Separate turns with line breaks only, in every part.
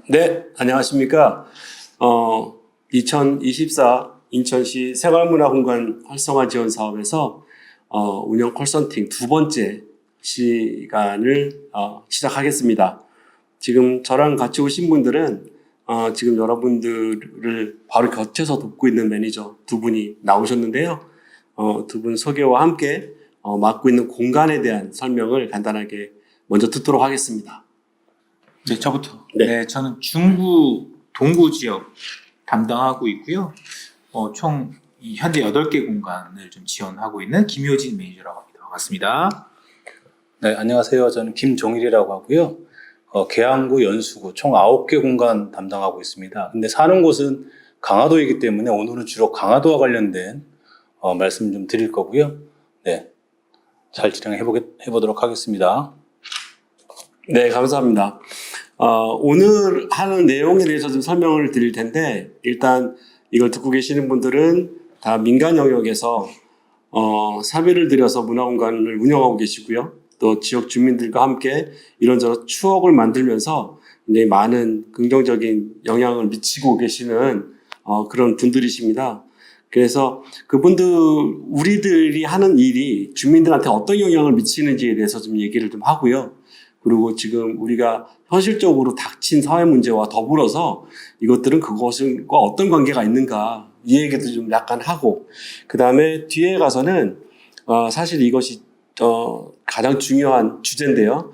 네, 안녕하십니까. 2024 인천시 생활문화공간 활성화 지원 사업에서 운영 컨설팅 두 번째 시간을 시작하겠습니다. 지금 저랑 같이 오신 분들은 지금 여러분들을 바로 곁에서 돕고 있는 매니저 두 분이 나오셨는데요. 두 분 소개와 함께 맡고 있는 공간에 대한 설명을 간단하게 먼저 듣도록 하겠습니다.
네, 저부터.
네.
네, 저는 중구 동구 지역 담당하고 있고요. 총 현재 8개 공간을 좀 지원하고 있는 김효진 매니저라고 합니다. 반갑습니다.
네, 안녕하세요. 저는 김종일이라고 하고요. 계양구, 연수구 총 9개 공간 담당하고 있습니다. 근데 사는 곳은 강화도이기 때문에 오늘은 주로 강화도와 관련된 말씀 좀 드릴 거고요. 네, 잘 진행해 보도록 하겠습니다.
네, 감사합니다. 오늘 하는 내용에 대해서 좀 설명을 드릴 텐데, 일단 이걸 듣고 계시는 분들은 다 민간 영역에서 사비를 들여서 문화공간을 운영하고 계시고요. 또 지역 주민들과 함께 이런저런 추억을 만들면서 굉장히 많은 긍정적인 영향을 미치고 계시는 그런 분들이십니다. 그래서 그분들, 우리들이 하는 일이 주민들한테 어떤 영향을 미치는지에 대해서 좀 얘기를 좀 하고요. 그리고 지금 우리가 현실적으로 닥친 사회 문제와 더불어서 이것들은 그것과 어떤 관계가 있는가, 이 얘기도 좀 약간 하고, 그 다음에 뒤에 가서는 사실 이것이 가장 중요한 주제인데요.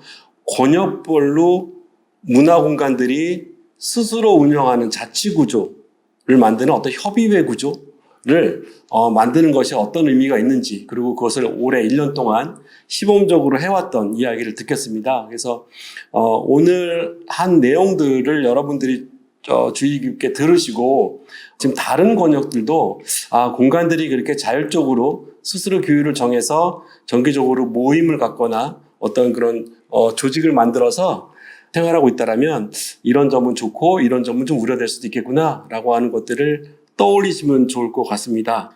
권역별로 문화공간들이 스스로 운영하는 자치구조를 만드는 어떤 협의회 구조를 만드는 것이 어떤 의미가 있는지, 그리고 그것을 올해 1년 동안 시범적으로 해왔던 이야기를 듣겠습니다. 그래서 오늘 한 내용들을 여러분들이 주의 깊게 들으시고, 지금 다른 권역들도 공간들이 그렇게 자율적으로 스스로 규율을 정해서 정기적으로 모임을 갖거나 어떤 그런 조직을 만들어서 생활하고 있다라면 이런 점은 좋고 이런 점은 좀 우려될 수도 있겠구나 라고 하는 것들을 떠올리시면 좋을 것 같습니다.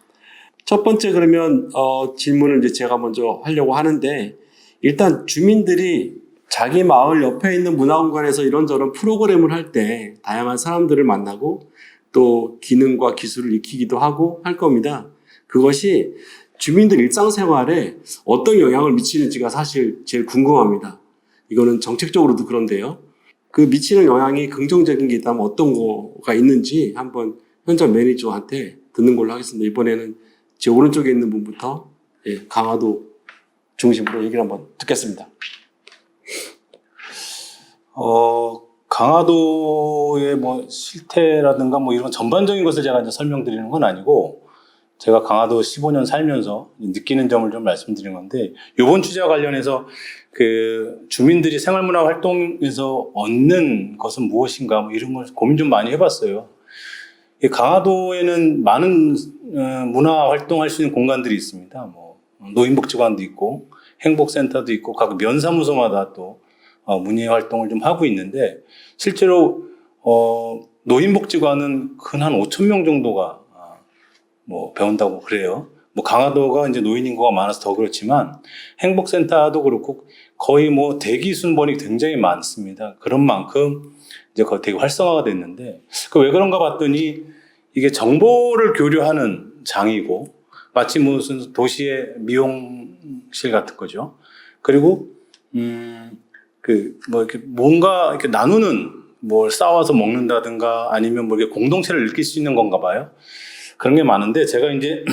첫 번째 그러면 질문을 이제 제가 먼저 하려고 하는데, 일단 주민들이 자기 마을 옆에 있는 문화공간에서 이런저런 프로그램을 할 때 다양한 사람들을 만나고 또 기능과 기술을 익히기도 하고 할 겁니다. 그것이 주민들 일상생활에 어떤 영향을 미치는지가 사실 제일 궁금합니다. 이거는 정책적으로도 그런데요. 그 미치는 영향이 긍정적인 게 있다면 어떤 거가 있는지 한번 현장 매니저한테 듣는 걸로 하겠습니다. 이번에는 제 오른쪽에 있는 분부터 강화도 중심으로 얘기를 한번 듣겠습니다.
강화도의 실태라든가 이런 전반적인 것을 제가 이제 설명드리는 건 아니고, 제가 강화도 15년 살면서 느끼는 점을 좀 말씀드리는 건데, 이번 주제와 관련해서 그 주민들이 생활문화 활동에서 얻는 것은 무엇인가 이런 걸 고민 좀 많이 해봤어요. 강화도에는 많은 문화 활동할 수 있는 공간들이 있습니다. 노인복지관도 있고 행복센터도 있고 각 면사무소마다 또 문예 활동을 좀 하고 있는데, 실제로 노인복지관은 근 한 5천 명 정도가 배운다고 그래요. 강화도가 이제 노인 인구가 많아서 더 그렇지만 행복센터도 그렇고 거의 대기 순번이 굉장히 많습니다. 그런 만큼 이제 되게 활성화가 됐는데, 왜 그런가 봤더니 이게 정보를 교류하는 장이고, 마치 무슨 도시의 미용실 같은 거죠. 그리고 이렇게 뭔가 이렇게 나누는, 뭘 싸워서 먹는다든가 아니면 이렇게 공동체를 느낄 수 있는 건가 봐요. 그런 게 많은데, 제가 이제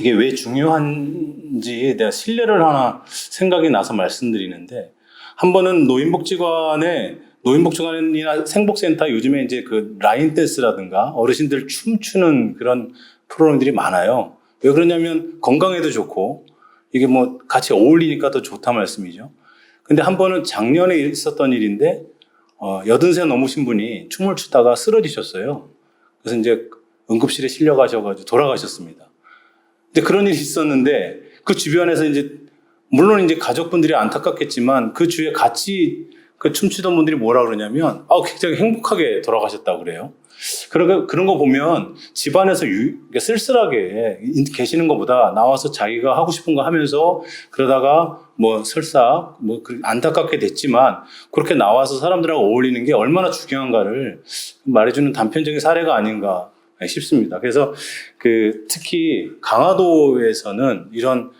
이게 왜 중요한지에 대한 신뢰를 하나 생각이 나서 말씀드리는데, 한 번은 노인복지관이나 생복센터, 요즘에 이제 그 라인 댄스라든가 어르신들 춤추는 그런 프로그램들이 많아요. 왜 그러냐면 건강에도 좋고 이게 같이 어울리니까 더 좋다 말씀이죠. 근데 한 번은 작년에 있었던 일인데, 80세 넘으신 분이 춤을 추다가 쓰러지셨어요. 그래서 이제 응급실에 실려가셔가지고 돌아가셨습니다. 근데 그런 일이 있었는데, 그 주변에서 물론 이제 가족분들이 안타깝겠지만 그 주위에 같이 그 춤추던 분들이 뭐라 그러냐면 굉장히 행복하게 돌아가셨다고 그래요. 그런 거 보면 집안에서 쓸쓸하게 계시는 것보다 나와서 자기가 하고 싶은 거 하면서 그러다가 뭐 설사 안타깝게 됐지만 그렇게 나와서 사람들하고 어울리는 게 얼마나 중요한가를 말해주는 단편적인 사례가 아닌가 싶습니다. 그래서 특히 강화도에서는 이런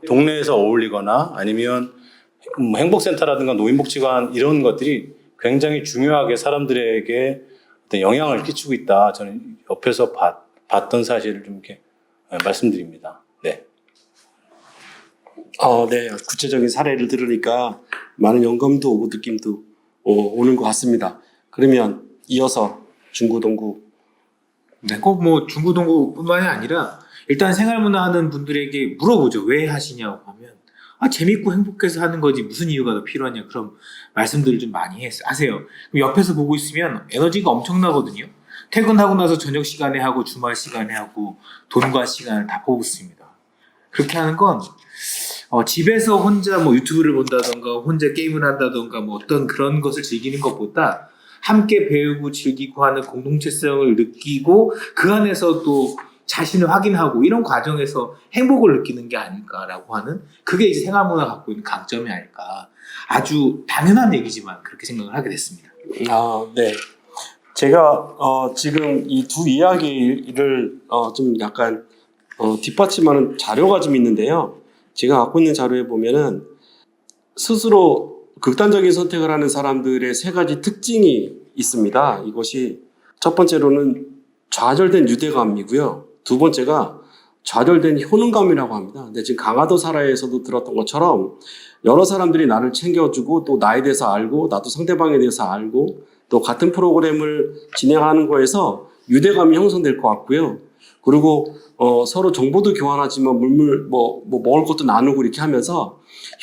동네에서 어울리거나 아니면 행복센터라든가 노인복지관 이런 것들이 굉장히 중요하게 사람들에게 어떤 영향을 끼치고 있다. 저는 옆에서 봤던 사실을 좀 이렇게 말씀드립니다. 네.
네. 구체적인 사례를 들으니까 많은 영감도 오고 느낌도 오는 것 같습니다. 그러면 이어서 중구동구.
네, 꼭 뭐 중구동구뿐만이 아니라 일단 생활문화 하는 분들에게 물어보죠. 왜 하시냐고 하면 재밌고 행복해서 하는 거지 무슨 이유가 더 필요하냐 그런 말씀들을 좀 많이 하세요. 그럼 옆에서 보고 있으면 에너지가 엄청나거든요. 퇴근하고 나서 저녁 시간에 하고 주말 시간에 하고 돈과 시간을 다 보고 있습니다. 그렇게 하는 건 집에서 혼자 뭐 유튜브를 본다던가 혼자 게임을 한다던가 뭐 어떤 그런 것을 즐기는 것보다 함께 배우고 즐기고 하는 공동체성을 느끼고 그 안에서 또 자신을 확인하고 이런 과정에서 행복을 느끼는 게 아닐까라고 하는 그게 이제 생활문화가 갖고 있는 강점이 아닐까. 아주 당연한 얘기지만 그렇게 생각을 하게 됐습니다.
네. 제가 지금 이 두 이야기를 좀 약간 뒷받침하는 자료가 좀 있는데요. 제가 갖고 있는 자료에 보면은 스스로 극단적인 선택을 하는 사람들의 세 가지 특징이 있습니다. 이것이 첫 번째로는 좌절된 유대감이고요. 두 번째가 좌절된 효능감이라고 합니다. 근데 지금 강화도 사례에서도 들었던 것처럼 여러 사람들이 나를 챙겨주고 또 나에 대해서 알고 나도 상대방에 대해서 알고 또 같은 프로그램을 진행하는 거에서 유대감이 형성될 것 같고요. 그리고 서로 정보도 교환하지만 먹을 것도 나누고 이렇게 하면서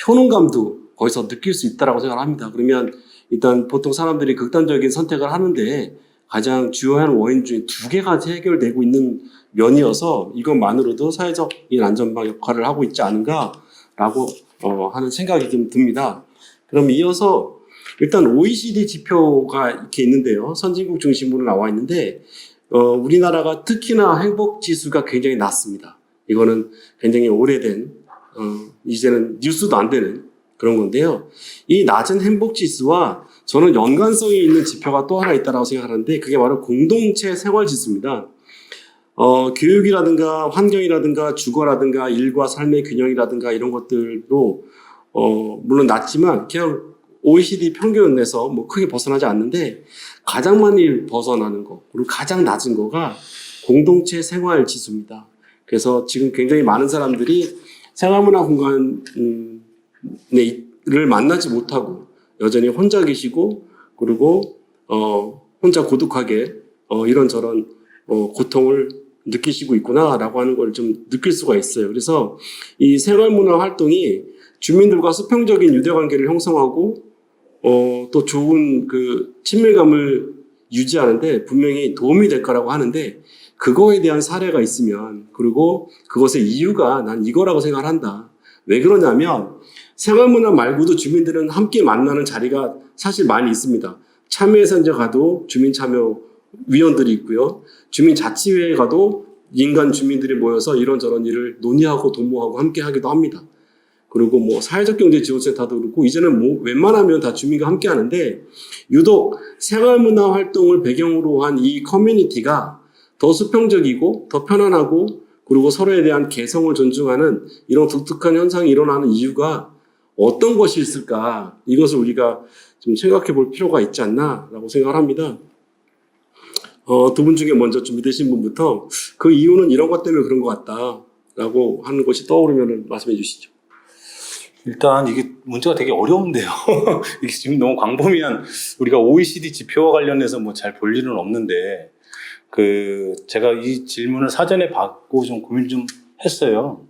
효능감도 거기서 느낄 수 있다라고 생각합니다. 그러면 일단 보통 사람들이 극단적인 선택을 하는데 가장 주요한 원인 중에 두 개가 해결되고 있는 면이어서 이것만으로도 사회적인 안전망 역할을 하고 있지 않은가라고 하는 생각이 좀 듭니다. 그럼 이어서 일단 OECD 지표가 이렇게 있는데요. 선진국 중심으로 나와 있는데 우리나라가 특히나 행복 지수가 굉장히 낮습니다. 이거는 굉장히 오래된 이제는 뉴스도 안 되는 그런 건데요. 이 낮은 행복 지수와 저는 연관성이 있는 지표가 또 하나 있다고 생각하는데 그게 바로 공동체 생활 지수입니다. 교육이라든가 환경이라든가 주거라든가 일과 삶의 균형이라든가 이런 것들도 물론 낮지만 그냥 OECD 평균에서 뭐 크게 벗어나지 않는데 가장 많이 벗어나는 거 그리고 가장 낮은 거가 공동체 생활 지수입니다. 그래서 지금 굉장히 많은 사람들이 생활문화 공간을 만나지 못하고 여전히 혼자 계시고 그리고 혼자 고독하게 이런저런 고통을 느끼시고 있구나라고 하는 걸 좀 느낄 수가 있어요. 그래서 이 생활문화 활동이 주민들과 수평적인 유대관계를 형성하고 또 좋은 그 친밀감을 유지하는데 분명히 도움이 될 거라고 하는데 그거에 대한 사례가 있으면 그리고 그것의 이유가 난 이거라고 생각을 한다. 왜 그러냐면 생활문화 말고도 주민들은 함께 만나는 자리가 사실 많이 있습니다. 참여예산제 가도 주민참여위원들이 있고요. 주민자치회에 가도 인간 주민들이 모여서 이런저런 일을 논의하고 도모하고 함께 하기도 합니다. 그리고 뭐 사회적 경제 지원센터도 그렇고 이제는 뭐 웬만하면 다 주민과 함께 하는데 유독 생활문화 활동을 배경으로 한 이 커뮤니티가 더 수평적이고 더 편안하고 그리고 서로에 대한 개성을 존중하는 이런 독특한 현상이 일어나는 이유가 어떤 것이 있을까? 이것을 우리가 좀 생각해 볼 필요가 있지 않나라고 생각을 합니다. 두 분 중에 먼저 준비되신 분부터 그 이유는 이런 것 때문에 그런 것 같다라고 하는 것이 떠오르면 말씀해 주시죠.
일단 이게 문제가 되게 어려운데요. 이게 지금 너무 광범위한 우리가 OECD 지표와 관련해서 뭐 잘 볼 일은 없는데 제가 이 질문을 사전에 받고 좀 고민 좀 했어요.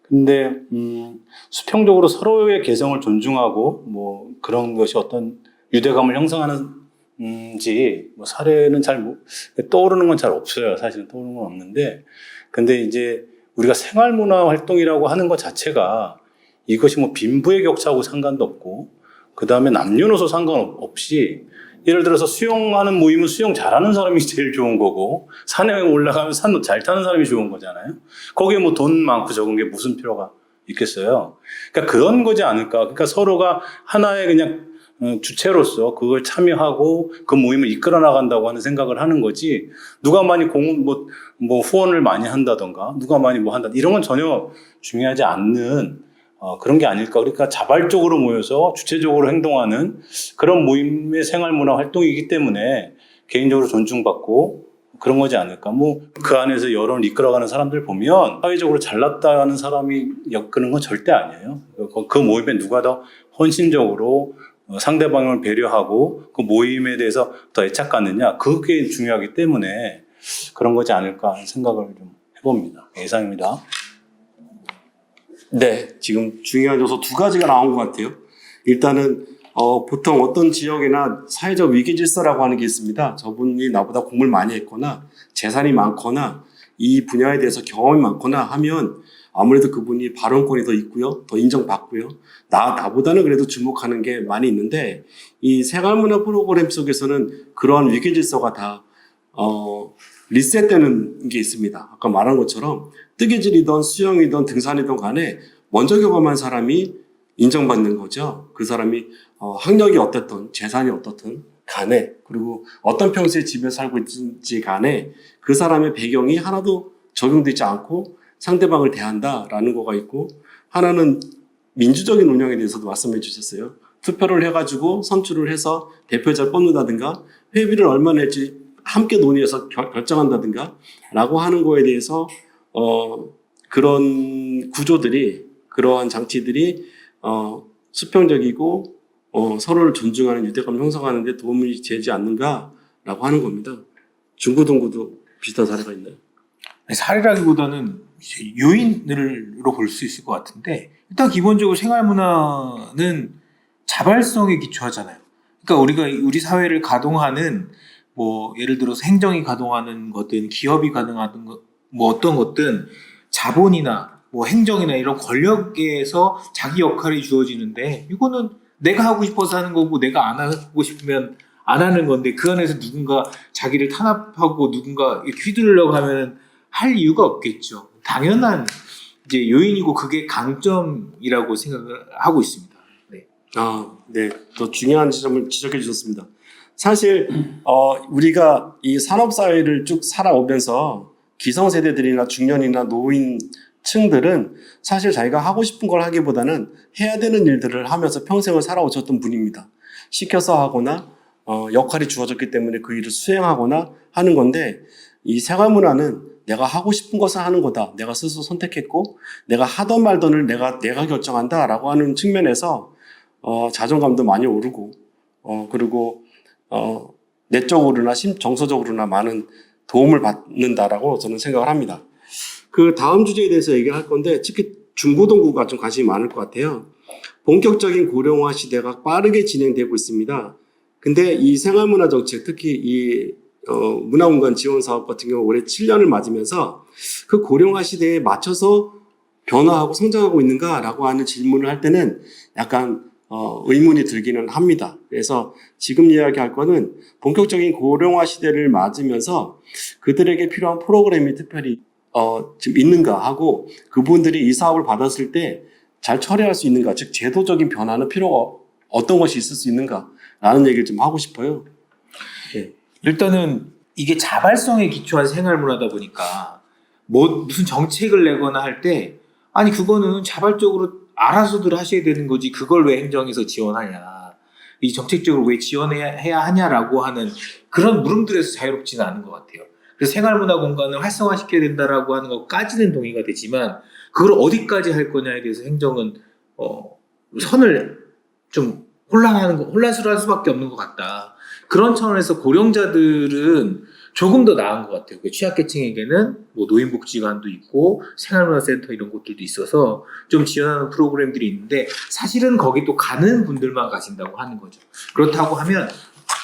근데 수평적으로 서로의 개성을 존중하고 뭐 그런 것이 어떤 유대감을 형성하는지 뭐 사례는 떠오르는 건 잘 없어요. 사실은 떠오르는 건 없는데 근데 이제 우리가 생활문화 활동이라고 하는 것 자체가 이것이 뭐 빈부의 격차하고 상관도 없고 그 다음에 남녀노소 상관없이 예를 들어서 수영하는 모임은 수영 잘하는 사람이 제일 좋은 거고 산에 올라가면 산 잘 타는 사람이 좋은 거잖아요. 거기에 뭐 돈 많고 적은 게 무슨 필요가 있겠어요. 그러니까 그런 거지 않을까. 그러니까 서로가 하나의 그냥 주체로서 그걸 참여하고 그 모임을 이끌어 나간다고 하는 생각을 하는 거지. 누가 많이 뭐 후원을 많이 한다던가 누가 많이 뭐 한다 이런 건 전혀 중요하지 않는 그런 게 아닐까. 그러니까 자발적으로 모여서 주체적으로 행동하는 그런 모임의 생활문화 활동이기 때문에 개인적으로 존중받고 그런 거지 않을까. 뭐 그 안에서 여론을 이끌어가는 사람들 보면 사회적으로 잘났다는 사람이 엮이는 건 절대 아니에요. 그 모임에 누가 더 헌신적으로 상대방을 배려하고 그 모임에 대해서 더 애착 갖느냐 그게 중요하기 때문에 그런 거지 않을까 하는 생각을 좀 해봅니다. 예상입니다.
네, 지금 중요한 요소 두 가지가 나온 것 같아요. 일단은 보통 어떤 지역이나 사회적 위기 질서라고 하는 게 있습니다. 저분이 나보다 공부를 많이 했거나 재산이 많거나 이 분야에 대해서 경험이 많거나 하면 아무래도 그분이 발언권이 더 있고요, 더 인정받고요. 나보다는 그래도 주목하는 게 많이 있는데 이 생활문화 프로그램 속에서는 그러한 위기 질서가 다 리셋되는 게 있습니다. 아까 말한 것처럼 뜨개질이든 수영이든 등산이든 간에 먼저 경험한 사람이 인정받는 거죠. 그 사람이 학력이 어떻든 재산이 어떻든 간에 그리고 어떤 평소에 집에 살고 있는지 간에 그 사람의 배경이 하나도 적용되지 않고 상대방을 대한다라는 거가 있고 하나는 민주적인 운영에 대해서도 말씀해 주셨어요. 투표를 해가지고 선출을 해서 대표자를 뽑는다든가 회비를 얼마 낼지 함께 논의해서 결정한다든가 라고 하는 거에 대해서 그런 구조들이 그러한 장치들이 수평적이고 서로를 존중하는 유대감 형성하는 데 도움이 되지 않는가라고 하는 겁니다. 중구동구도 비슷한 사례가 있나요?
사례라기보다는 요인으로 볼 수 있을 것 같은데 일단 기본적으로 생활문화는 자발성에 기초하잖아요. 그러니까 우리 사회를 가동하는 뭐 예를 들어서 행정이 가동하는 것든 기업이 가동하는 것, 뭐 어떤 것든 자본이나 뭐 행정이나 이런 권력에서 자기 역할이 주어지는데 이거는 내가 하고 싶어서 하는 거고 내가 안 하고 싶으면 안 하는 건데 그 안에서 누군가 자기를 탄압하고 누군가 이렇게 휘두르려고 하면 할 이유가 없겠죠. 당연한 이제 요인이고 그게 강점이라고 생각을 하고 있습니다. 네.
네. 또 중요한 지점을 지적해 주셨습니다. 사실 우리가 이 산업사회를 쭉 살아오면서 기성세대들이나 중년이나 노인층들은 사실 자기가 하고 싶은 걸 하기보다는 해야 되는 일들을 하면서 평생을 살아오셨던 분입니다. 시켜서 하거나 역할이 주어졌기 때문에 그 일을 수행하거나 하는 건데 이 생활문화는 내가 하고 싶은 것을 하는 거다. 내가 스스로 선택했고 내가 하던 말던을 내가 결정한다라고 하는 측면에서 자존감도 많이 오르고 그리고 내적으로나 정서적으로나 많은 도움을 받는다라고 저는 생각을 합니다. 그 다음 주제에 대해서 얘기할 건데 특히 중고동구가 좀 관심이 많을 것 같아요. 본격적인 고령화 시대가 빠르게 진행되고 있습니다. 근데 이 생활문화 정책, 특히 이 문화공간 지원 사업 같은 경우 올해 7년을 맞으면서 그 고령화 시대에 맞춰서 변화하고 성장하고 있는가라고 하는 질문을 할 때는 약간 의문이 들기는 합니다. 그래서 지금 이야기할 거는 본격적인 고령화 시대를 맞으면서 그들에게 필요한 프로그램이 특별히 지금 있는가 하고 그분들이 이 사업을 받았을 때 잘 처리할 수 있는가, 즉 제도적인 변화는 필요가 어떤 것이 있을 수 있는가라는 얘기를 좀 하고 싶어요. 네.
일단은 이게 자발성에 기초한 생활문화다 보니까 무슨 정책을 내거나 할 때 아니 그거는 자발적으로 알아서들 하셔야 되는 거지 그걸 왜 행정에서 지원하냐 이 정책적으로 왜 지원해야 하냐라고 하는 그런 물음들에서 자유롭지는 않은 것 같아요. 그래서 생활문화 공간을 활성화시켜야 된다라고 하는 것까지는 동의가 되지만 그걸 어디까지 할 거냐에 대해서 행정은 선을 좀 혼란스러울 수밖에 없는 것 같다. 그런 차원에서 고령자들은 조금 더 나은 것 같아요. 취약계층에게는 뭐 노인복지관도 있고 생활문화센터 이런 곳들도 있어서 좀 지원하는 프로그램들이 있는데 사실은 거기 또 가는 분들만 가신다고 하는 거죠. 그렇다고 하면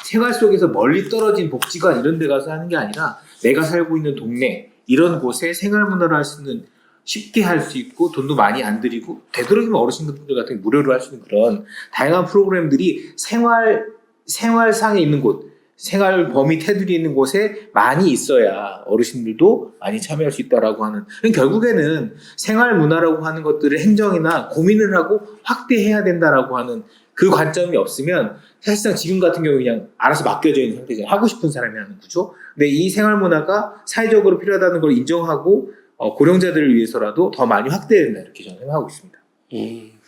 생활 속에서 멀리 떨어진 복지관 이런 데 가서 하는 게 아니라 내가 살고 있는 동네 이런 곳에 생활문화를 할 수 있는 쉽게 할 수 있고 돈도 많이 안 들이고 되도록이면 어르신들 같은 무료로 할 수 있는 그런 다양한 프로그램들이 생활상에 있는 곳, 생활 범위 테두리 있는 곳에 많이 있어야 어르신들도 많이 참여할 수 있다라고 하는, 결국에는 생활 문화라고 하는 것들을 행정이나 고민을 하고 확대해야 된다라고 하는 그 관점이 없으면 사실상 지금 같은 경우 그냥 알아서 맡겨져 있는 상태잖아요. 하고 싶은 사람이 하는 구조. 근데 이 생활 문화가 사회적으로 필요하다는 걸 인정하고 고령자들을 위해서라도 더 많이 확대해야 된다, 이렇게 저는 생각하고 있습니다.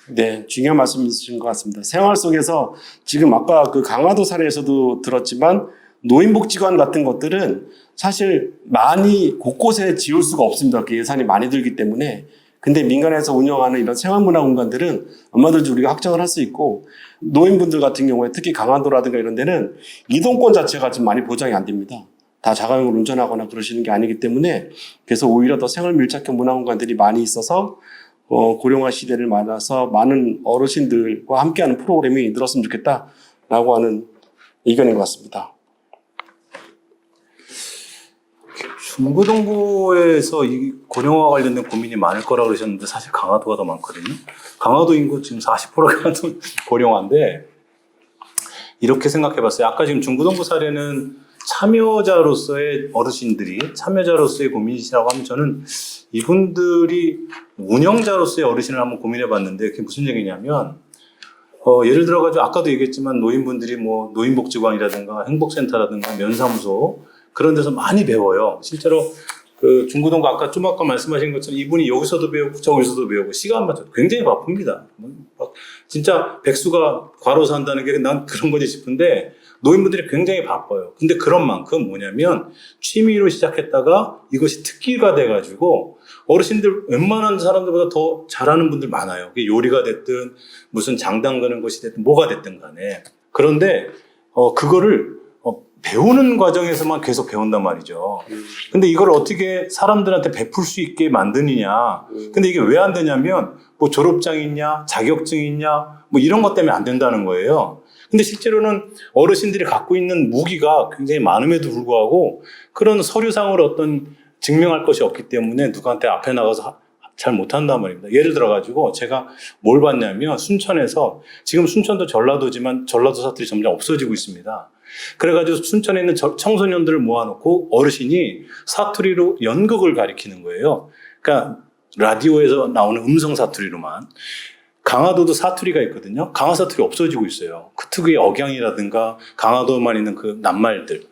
네, 중요한 말씀 주신 것 같습니다. 생활 속에서 지금 아까 그 강화도 사례에서도 들었지만 노인복지관 같은 것들은 사실 많이 곳곳에 지을 수가 없습니다. 그 예산이 많이 들기 때문에. 근데 민간에서 운영하는 이런 생활문화 공간들은 얼마든지 우리가 확장을 할 수 있고, 노인분들 같은 경우에 특히 강화도라든가 이런 데는 이동권 자체가 지금 많이 보장이 안 됩니다. 다 자가용으로 운전하거나 그러시는 게 아니기 때문에, 그래서 오히려 더 생활 밀착형 문화 공간들이 많이 있어서 고령화 시대를 맞아서 많은 어르신들과 함께하는 프로그램이 늘었으면 좋겠다라고 하는 의견인 것 같습니다.
중부동부에서 이 고령화 관련된 고민이 많을 거라고 그러셨는데 사실 강화도가 더 많거든요. 강화도 인구 지금 40%가 고령화인데, 이렇게 생각해 봤어요. 아까 지금 중부동부 사례는 참여자로서의 어르신들이 참여자로서의 고민이시라고 하면, 저는 이분들이 운영자로서의 어르신을 한번 고민해 봤는데, 그게 무슨 얘기냐면, 예를 들어가지고 아까도 얘기했지만 노인분들이 뭐 노인복지관이라든가 행복센터라든가 면사무소 그런 데서 많이 배워요. 실제로 그 중구동구 아까 좀 아까 말씀하신 것처럼 이분이 여기서도 배우고 저기서도 배우고 시간 맞춰 굉장히 바쁩니다. 진짜 백수가 과로 산다는 게 난 그런 거지 싶은데, 노인분들이 굉장히 바빠요. 근데 그런 만큼 뭐냐면 취미로 시작했다가 이것이 특기가 돼가지고 어르신들 웬만한 사람들보다 더 잘하는 분들 많아요. 그게 요리가 됐든 무슨 장 담그는 것이 됐든 뭐가 됐든 간에. 그런데 그거를 배우는 과정에서만 계속 배운단 말이죠. 근데 이걸 어떻게 사람들한테 베풀 수 있게 만드느냐. 근데 이게 왜 안 되냐면 뭐 졸업장이 있냐, 자격증이 있냐, 뭐 이런 것 때문에 안 된다는 거예요. 근데 실제로는 어르신들이 갖고 있는 무기가 굉장히 많음에도 불구하고 그런 서류상으로 어떤 증명할 것이 없기 때문에 누구한테 앞에 나가서 잘 못한단 말입니다. 예를 들어가지고 제가 뭘 봤냐면, 순천에서, 지금 순천도 전라도지만 전라도 사투리 점점 없어지고 있습니다. 그래가지고 순천에 있는 청소년들을 모아놓고 어르신이 사투리로 연극을 가리키는 거예요. 그러니까 라디오에서 나오는 음성 사투리로만. 강화도도 사투리가 있거든요. 강화 사투리 없어지고 있어요. 그 특유의 억양이라든가 강화도만 있는 그 낱말들.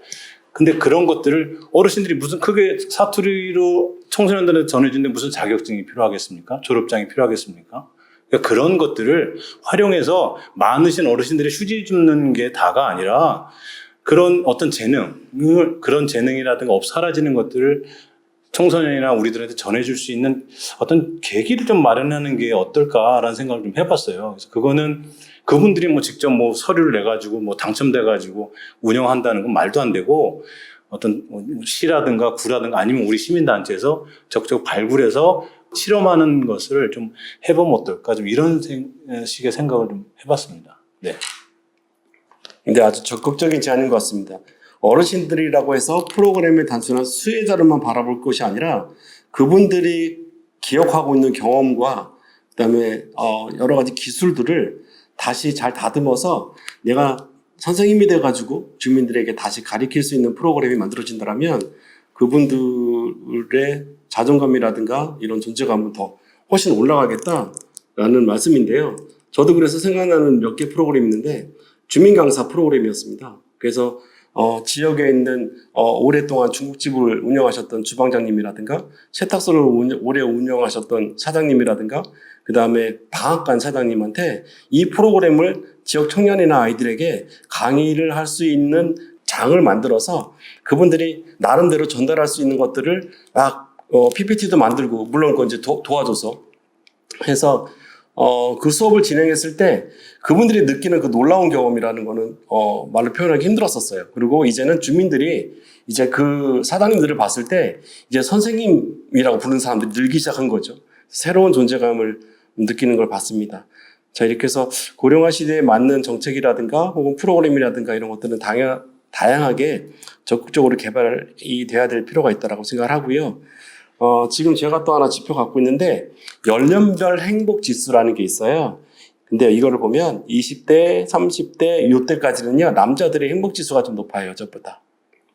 근데 그런 것들을 어르신들이 무슨 크게 사투리로 청소년들한테 전해주는데 무슨 자격증이 필요하겠습니까? 졸업장이 필요하겠습니까? 그러니까 그런 것들을 활용해서 많으신 어르신들의 휴지 줍는 게 다가 아니라 그런 어떤 그런 재능이라든가 사라지는 것들을 청소년이나 우리들한테 전해줄 수 있는 어떤 계기를 좀 마련하는 게 어떨까라는 생각을 좀 해봤어요. 그래서 그거는 그분들이 뭐 직접 뭐 서류를 내가지고 뭐 당첨돼가지고 운영한다는 건 말도 안 되고, 어떤 시라든가 구라든가 아니면 우리 시민단체에서 적극 발굴해서 실험하는 것을 좀 해보면 어떨까, 좀 이런 식의 생각을 좀 해봤습니다. 네.
근데 아주 적극적인 제안인 것 같습니다. 어르신들이라고 해서 프로그램의 단순한 수혜자로만 바라볼 것이 아니라 그분들이 기억하고 있는 경험과 그다음에 여러 가지 기술들을 다시 잘 다듬어서 내가 선생님이 돼가지고 주민들에게 다시 가르칠 수 있는 프로그램이 만들어진다면 그분들의 자존감이라든가 이런 존재감은 더 훨씬 올라가겠다라는 말씀인데요. 저도 그래서 생각나는 몇 개 프로그램이 있는데 주민강사 프로그램이었습니다. 그래서 지역에 있는 오랫동안 중국집을 운영하셨던 주방장님이라든가 세탁소를 오래 운영하셨던 사장님이라든가 그 다음에 방앗간 사장님한테 이 프로그램을 지역 청년이나 아이들에게 강의를 할 수 있는 장을 만들어서 그분들이 나름대로 전달할 수 있는 것들을 PPT도 만들고, 물론 그건 이제 도와줘서 해서 그 수업을 진행했을 때 그분들이 느끼는 그 놀라운 경험이라는 거는 말로 표현하기 힘들었었어요. 그리고 이제는 주민들이 이제 그 사장님들을 봤을 때 이제 선생님이라고 부르는 사람들이 늘기 시작한 거죠. 새로운 존재감을 느끼는 걸 봤습니다. 자, 이렇게 해서 고령화 시대에 맞는 정책이라든가 혹은 프로그램이라든가 이런 것들은 다양하게 적극적으로 개발이 돼야 될 필요가 있다고 생각을 하고요. 지금 제가 또 하나 지표 갖고 있는데 연령별 행복 지수라는 게 있어요. 근데 이거를 보면 20대, 30대, 요때까지는요 남자들의 행복 지수가 좀 높아요, 여자보다.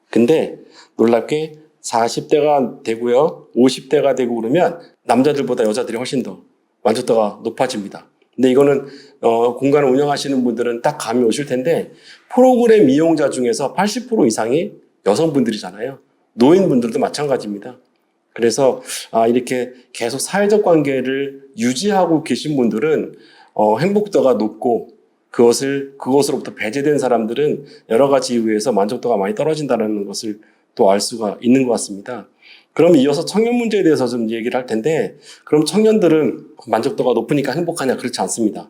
근데 놀랍게 40대가 되고요, 50대가 되고 그러면 남자들보다 여자들이 훨씬 더 만족도가 높아집니다. 근데 이거는 공간을 운영하시는 분들은 딱 감이 오실 텐데 프로그램 이용자 중에서 80% 이상이 여성분들이잖아요. 노인분들도 마찬가지입니다. 그래서 이렇게 계속 사회적 관계를 유지하고 계신 분들은 행복도가 높고 그것으로부터 배제된 사람들은 여러 가지 이유에서 만족도가 많이 떨어진다는 것을 또 알 수가 있는 것 같습니다. 그럼 이어서 청년 문제에 대해서 좀 얘기를 할 텐데, 그럼 청년들은 만족도가 높으니까 행복하냐? 그렇지 않습니다.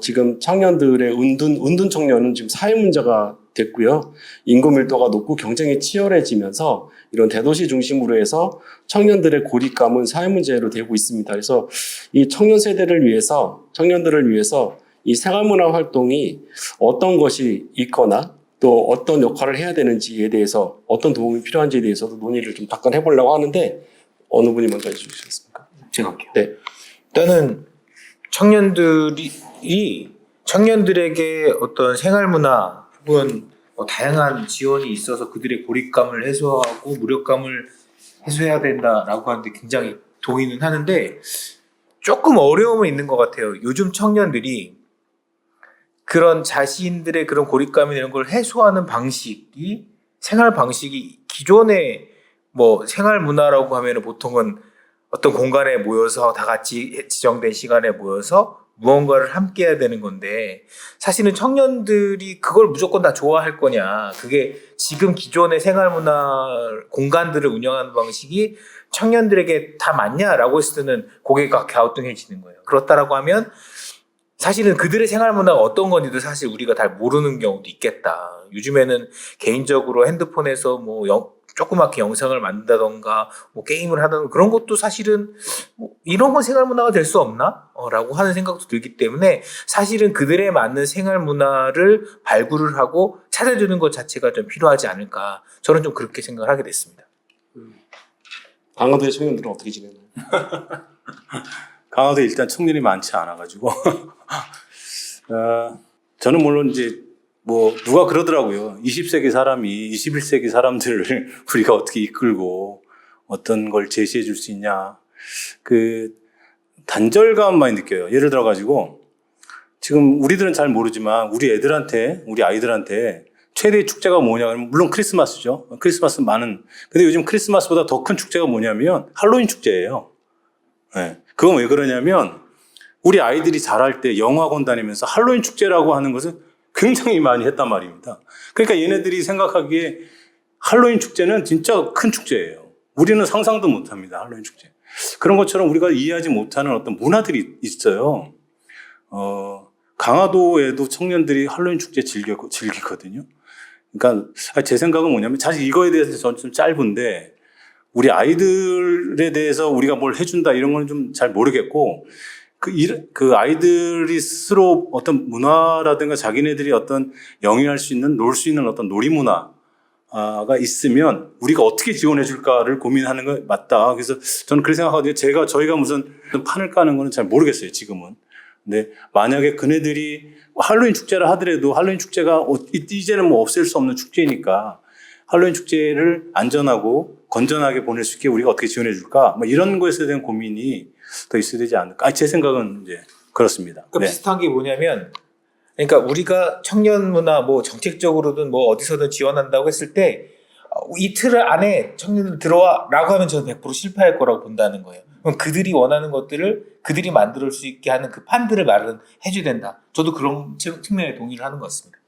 지금 청년들의 은둔 청년은 지금 사회 문제가 됐고요. 인구 밀도가 높고 경쟁이 치열해지면서 이런 대도시 중심으로 해서 청년들의 고립감은 사회 문제로 되고 있습니다. 그래서 이 청년 세대를 위해서, 청년들을 위해서 이 생활문화 활동이 어떤 것이 있거나 또 어떤 역할을 해야 되는지에 대해서 어떤 도움이 필요한지에 대해서도 논의를 좀 잠깐 해보려고 하는데 어느 분이 먼저 해주시겠습니까?
제가 할게요.
네.
일단은 청년들에게 어떤 생활문화 혹은 다양한 지원이 있어서 그들의 고립감을 해소하고 무력감을 해소해야 된다라고 하는데 굉장히 동의는 하는데 조금 어려움은 있는 것 같아요. 요즘 청년들이 그런 자신들의 그런 고립감이나 이런 걸 해소하는 방식이 생활 방식이 기존의 생활 문화라고 하면은 보통은 어떤 공간에 모여서 다 같이 지정된 시간에 모여서 무언가를 함께 해야 되는 건데 사실은 청년들이 그걸 무조건 다 좋아할 거냐, 그게 지금 기존의 생활 문화 공간들을 운영하는 방식이 청년들에게 다 맞냐라고 했을 때는 고개가 갸우뚱해지는 거예요. 그렇다라고 하면 사실은 그들의 생활 문화가 어떤 건지도 사실 우리가 잘 모르는 경우도 있겠다. 요즘에는 개인적으로 핸드폰에서 조그맣게 영상을 만든다던가 게임을 하던 그런 것도 사실은 이런 건 생활 문화가 될 수 없나? 라고 하는 생각도 들기 때문에 사실은 그들에 맞는 생활 문화를 발굴을 하고 찾아주는 것 자체가 좀 필요하지 않을까. 저는 좀 그렇게 생각을 하게 됐습니다.
강화도의 청년들은 어떻게 지내나요?
강화도에 일단 청년이 많지 않아가지고 저는 물론 이제 누가 그러더라고요. 20세기 사람이 21세기 사람들을 우리가 어떻게 이끌고 어떤 걸 제시해 줄 수 있냐. 그 단절감 많이 느껴요. 예를 들어가지고 지금 우리들은 잘 모르지만 우리 아이들한테 최대의 축제가 뭐냐 그러면 물론 크리스마스죠. 크리스마스 많은. 근데 요즘 크리스마스보다 더 큰 축제가 뭐냐면 할로윈 축제예요. 네. 그건 왜 그러냐면 우리 아이들이 자랄 때 영화관 다니면서 할로윈 축제라고 하는 것을 굉장히 많이 했단 말입니다. 그러니까 얘네들이 생각하기에 할로윈 축제는 진짜 큰 축제예요. 우리는 상상도 못합니다. 할로윈 축제. 그런 것처럼 우리가 이해하지 못하는 어떤 문화들이 있어요. 강화도에도 청년들이 할로윈 축제 즐기거든요. 그러니까 제 생각은 뭐냐면 사실 이거에 대해서 저는 좀 짧은데 우리 아이들에 대해서 우리가 뭘 해준다 이런 건 좀 잘 모르겠고 그 아이들이 스스로 어떤 문화라든가 자기네들이 어떤 영위할 수 있는 놀 수 있는 어떤 놀이문화가 있으면 우리가 어떻게 지원해 줄까를 고민하는 거 맞다. 그래서 저는 그렇게 생각하거든요. 저희가 무슨 판을 까는 거는 잘 모르겠어요, 지금은. 근데 만약에 그네들이 할로윈 축제를 하더라도 할로윈 축제가 이제는 없앨 수 없는 축제니까 할로윈 축제를 안전하고 건전하게 보낼 수 있게 우리가 어떻게 지원해 줄까? 이런 것에 대한 고민이 더 있어야 되지 않을까? 제 생각은 이제 그렇습니다.
그러니까 비슷한 게 뭐냐면, 그러니까 우리가 청년 문화 정책적으로든 어디서든 지원한다고 했을 때 이틀 안에 청년들 들어와라고 하면 저는 100% 실패할 거라고 본다는 거예요. 그럼 그들이 원하는 것들을 그들이 만들 수 있게 하는 그 판들을 마련해줘야 된다. 저도 그런 측면에 동의를 하는 것 같습니다.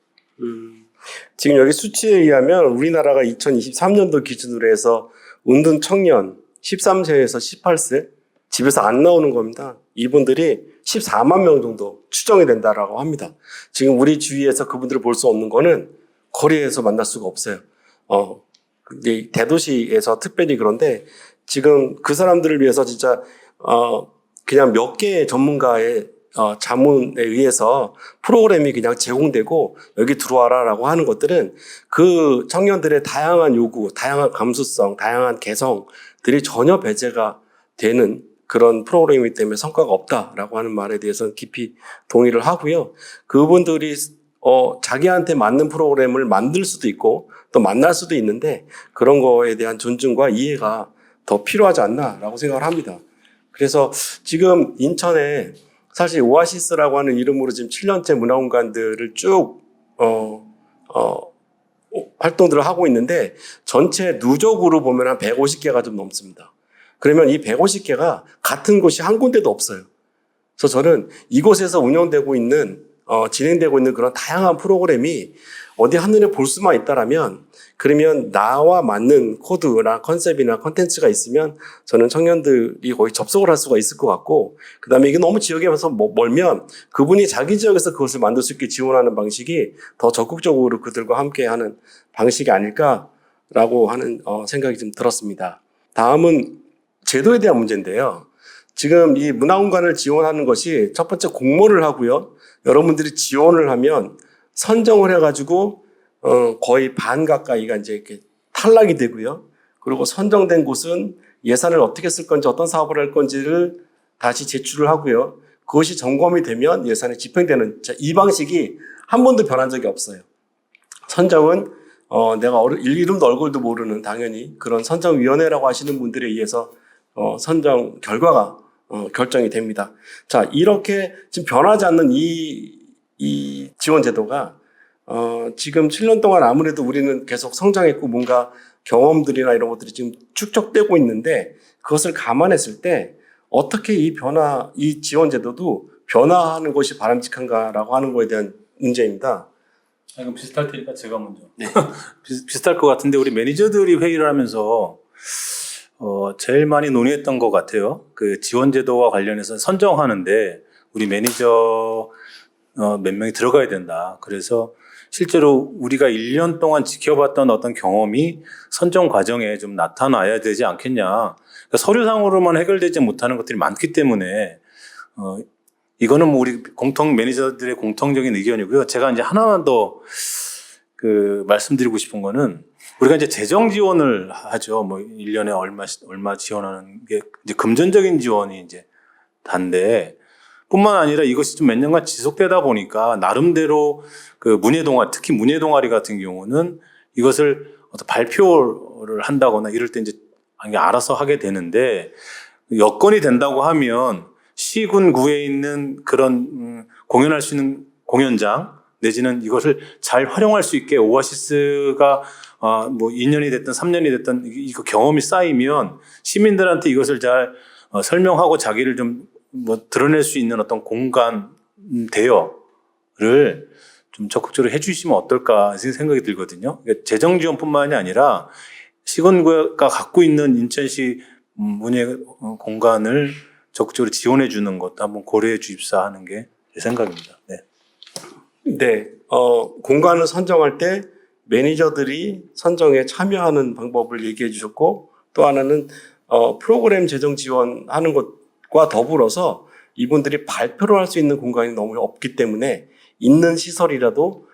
지금 여기 수치에 의하면 우리나라가 2023년도 기준으로 해서 은둔 청년 13세에서 18세 집에서 안 나오는 겁니다. 이분들이 14만 명 정도 추정이 된다라고 합니다. 지금 우리 주위에서 그분들을 볼 수 없는 거는 거리에서 만날 수가 없어요. 대도시에서 특별히 그런데 지금 그 사람들을 위해서 진짜 그냥 몇 개의 전문가의 자문에 의해서 프로그램이 그냥 제공되고 여기 들어와라라고 하는 것들은 그 청년들의 다양한 요구, 다양한 감수성, 다양한 개성들이 전혀 배제가 되는 그런 프로그램이기 때문에 성과가 없다라고 하는 말에 대해서는 깊이 동의를 하고요. 그분들이 자기한테 맞는 프로그램을 만들 수도 있고 또 만날 수도 있는데 그런 거에 대한 존중과 이해가 더 필요하지 않나라고 생각을 합니다. 그래서 지금 인천에 사실 오아시스라고 하는 이름으로 지금 7년째 문화공간들을 쭉 활동들을 하고 있는데 전체 누적으로 보면 한 150개가 좀 넘습니다. 그러면 이 150개가 같은 곳이 한 군데도 없어요. 그래서 저는 이곳에서 운영되고 있는 진행되고 있는 그런 다양한 프로그램이 어디 한눈에 볼 수만 있다라면 그러면 나와 맞는 코드나 컨셉이나 컨텐츠가 있으면 저는 청년들이 거의 접속을 할 수가 있을 것 같고 그다음에 이게 너무 지역에서 멀면 그분이 자기 지역에서 그것을 만들 수 있게 지원하는 방식이 더 적극적으로 그들과 함께하는 방식이 아닐까라고 하는 생각이 좀 들었습니다. 다음은 제도에 대한 문제인데요. 지금 이 문화공간을 지원하는 것이 첫 번째 공모를 하고요. 여러분들이 지원을 하면 선정을 해가지고 거의 반 가까이가 이제 이렇게 탈락이 되고요. 그리고 선정된 곳은 예산을 어떻게 쓸 건지 어떤 사업을 할 건지를 다시 제출을 하고요. 그것이 점검이 되면 예산이 집행되는 이 방식이 한 번도 변한 적이 없어요. 선정은 내가 이름도 얼굴도 모르는 당연히 그런 선정위원회라고 하시는 분들에 의해서 선정 결과가 결정이 됩니다. 자, 이렇게 지금 변하지 않는 이 지원 제도가 지금 7년 동안 아무래도 우리는 계속 성장했고 뭔가 경험들이나 이런 것들이 지금 축적되고 있는데 그것을 감안했을 때 어떻게 이 지원 제도도 변화하는 것이 바람직한가라고 하는 것에 대한 문제입니다.
이건 비슷할 테니까 제가 먼저.
네.
비슷할 것 같은데 우리 매니저들이 회의를 하면서 제일 많이 논의했던 것 같아요. 그 지원제도와 관련해서 선정하는데 우리 매니저 몇 명이 들어가야 된다. 그래서 실제로 우리가 1년 동안 지켜봤던 어떤 경험이 선정 과정에 좀 나타나야 되지 않겠냐. 그러니까 서류상으로만 해결되지 못하는 것들이 많기 때문에 이거는 뭐 우리 매니저들의 공통적인 의견이고요. 제가 이제 하나만 더 말씀드리고 싶은 거는 우리가 이제 재정 지원을 하죠. 뭐 1년에 얼마 지원하는 게 이제 금전적인 지원이 이제 단데 뿐만 아니라 이것이 좀 몇 년간 지속되다 보니까 나름대로 그 문예동아리, 특히 문예동아리 같은 경우는 이것을 어떤 발표를 한다거나 이럴 때 이제 알아서 하게 되는데 여건이 된다고 하면 시군구에 있는 그런 공연할 수 있는 공연장 내지는 이것을 잘 활용할 수 있게 오아시스가 뭐 2년이 됐든 3년이 됐든 이거 경험이 쌓이면 시민들한테 이것을 잘 설명하고 자기를 좀 뭐 드러낼 수 있는 어떤 공간 대여를 좀 적극적으로 해주시면 어떨까 생각이 들거든요. 그러니까 재정 지원뿐만이 아니라 시군구가 갖고 있는 인천시 문예 공간을 적극적으로 지원해 주는 것도 한번 고려해 주십사 하는 게 제 생각입니다. 네.
네, 공간을 선정할 때 매니저들이 선정에 참여하는 방법을 얘기해 주셨고 또 하나는 프로그램 재정 지원하는 것과 더불어서 이분들이 발표를 할 수 있는 공간이 너무 없기 때문에 있는 시설이라도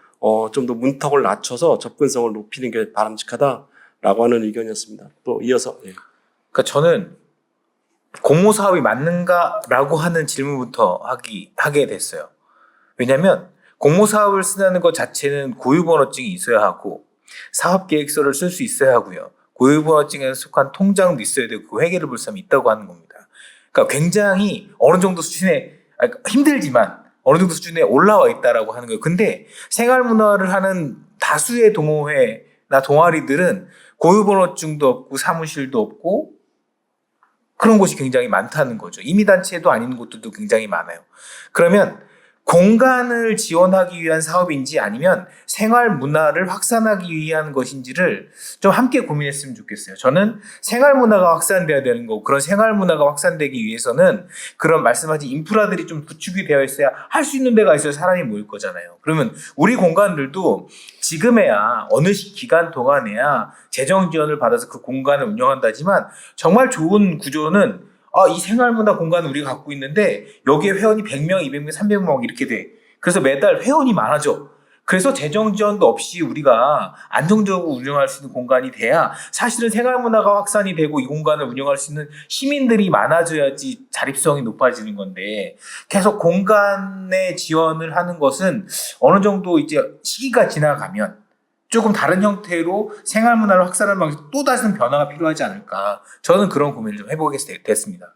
좀 더 문턱을 낮춰서 접근성을 높이는 게 바람직하다라고 하는 의견이었습니다. 또 이어서 예.
그러니까 저는 공모 사업이 맞는가라고 하는 질문부터 하게 됐어요. 왜냐하면 공모 사업을 쓰는 것 자체는 고유번호증이 있어야 하고 사업계획서를 쓸 수 있어야 하고요. 고유번호증에 속한 통장도 있어야 되고 그 회계를 볼 사람이 있다고 하는 겁니다. 그러니까 굉장히 어느 정도 수준에 힘들지만 어느 정도 수준에 올라와 있다라고 하는 거예요. 근데 생활문화를 하는 다수의 동호회나 동아리들은 고유번호증도 없고 사무실도 없고 그런 곳이 굉장히 많다는 거죠. 임의단체도 아닌 곳들도 굉장히 많아요. 그러면 공간을 지원하기 위한 사업인지 아니면 생활 문화를 확산하기 위한 것인지를 좀 함께 고민했으면 좋겠어요. 저는 생활 문화가 확산돼야 되는 거고 그런 생활 문화가 확산되기 위해서는 그런 말씀하신 인프라들이 좀 구축이 되어 있어야 할 수 있는 데가 있어야 사람이 모일 거잖아요. 그러면 우리 공간들도 지금에야 어느 기간 동안에야 재정 지원을 받아서 그 공간을 운영한다지만 정말 좋은 구조는 이 생활문화 공간을 우리가 갖고 있는데 여기에 회원이 100명, 200명, 300명 이렇게 돼. 그래서 매달 회원이 많아져. 그래서 재정 지원도 없이 우리가 안정적으로 운영할 수 있는 공간이 돼야 사실은 생활문화가 확산이 되고 이 공간을 운영할 수 있는 시민들이 많아져야지 자립성이 높아지는 건데 계속 공간에 지원을 하는 것은 어느 정도 이제 시기가 지나가면 조금 다른 형태로 생활문화를 확산하는 방식 또 다른 변화가 필요하지 않을까. 저는 그런 고민을 좀 해보게 됐습니다.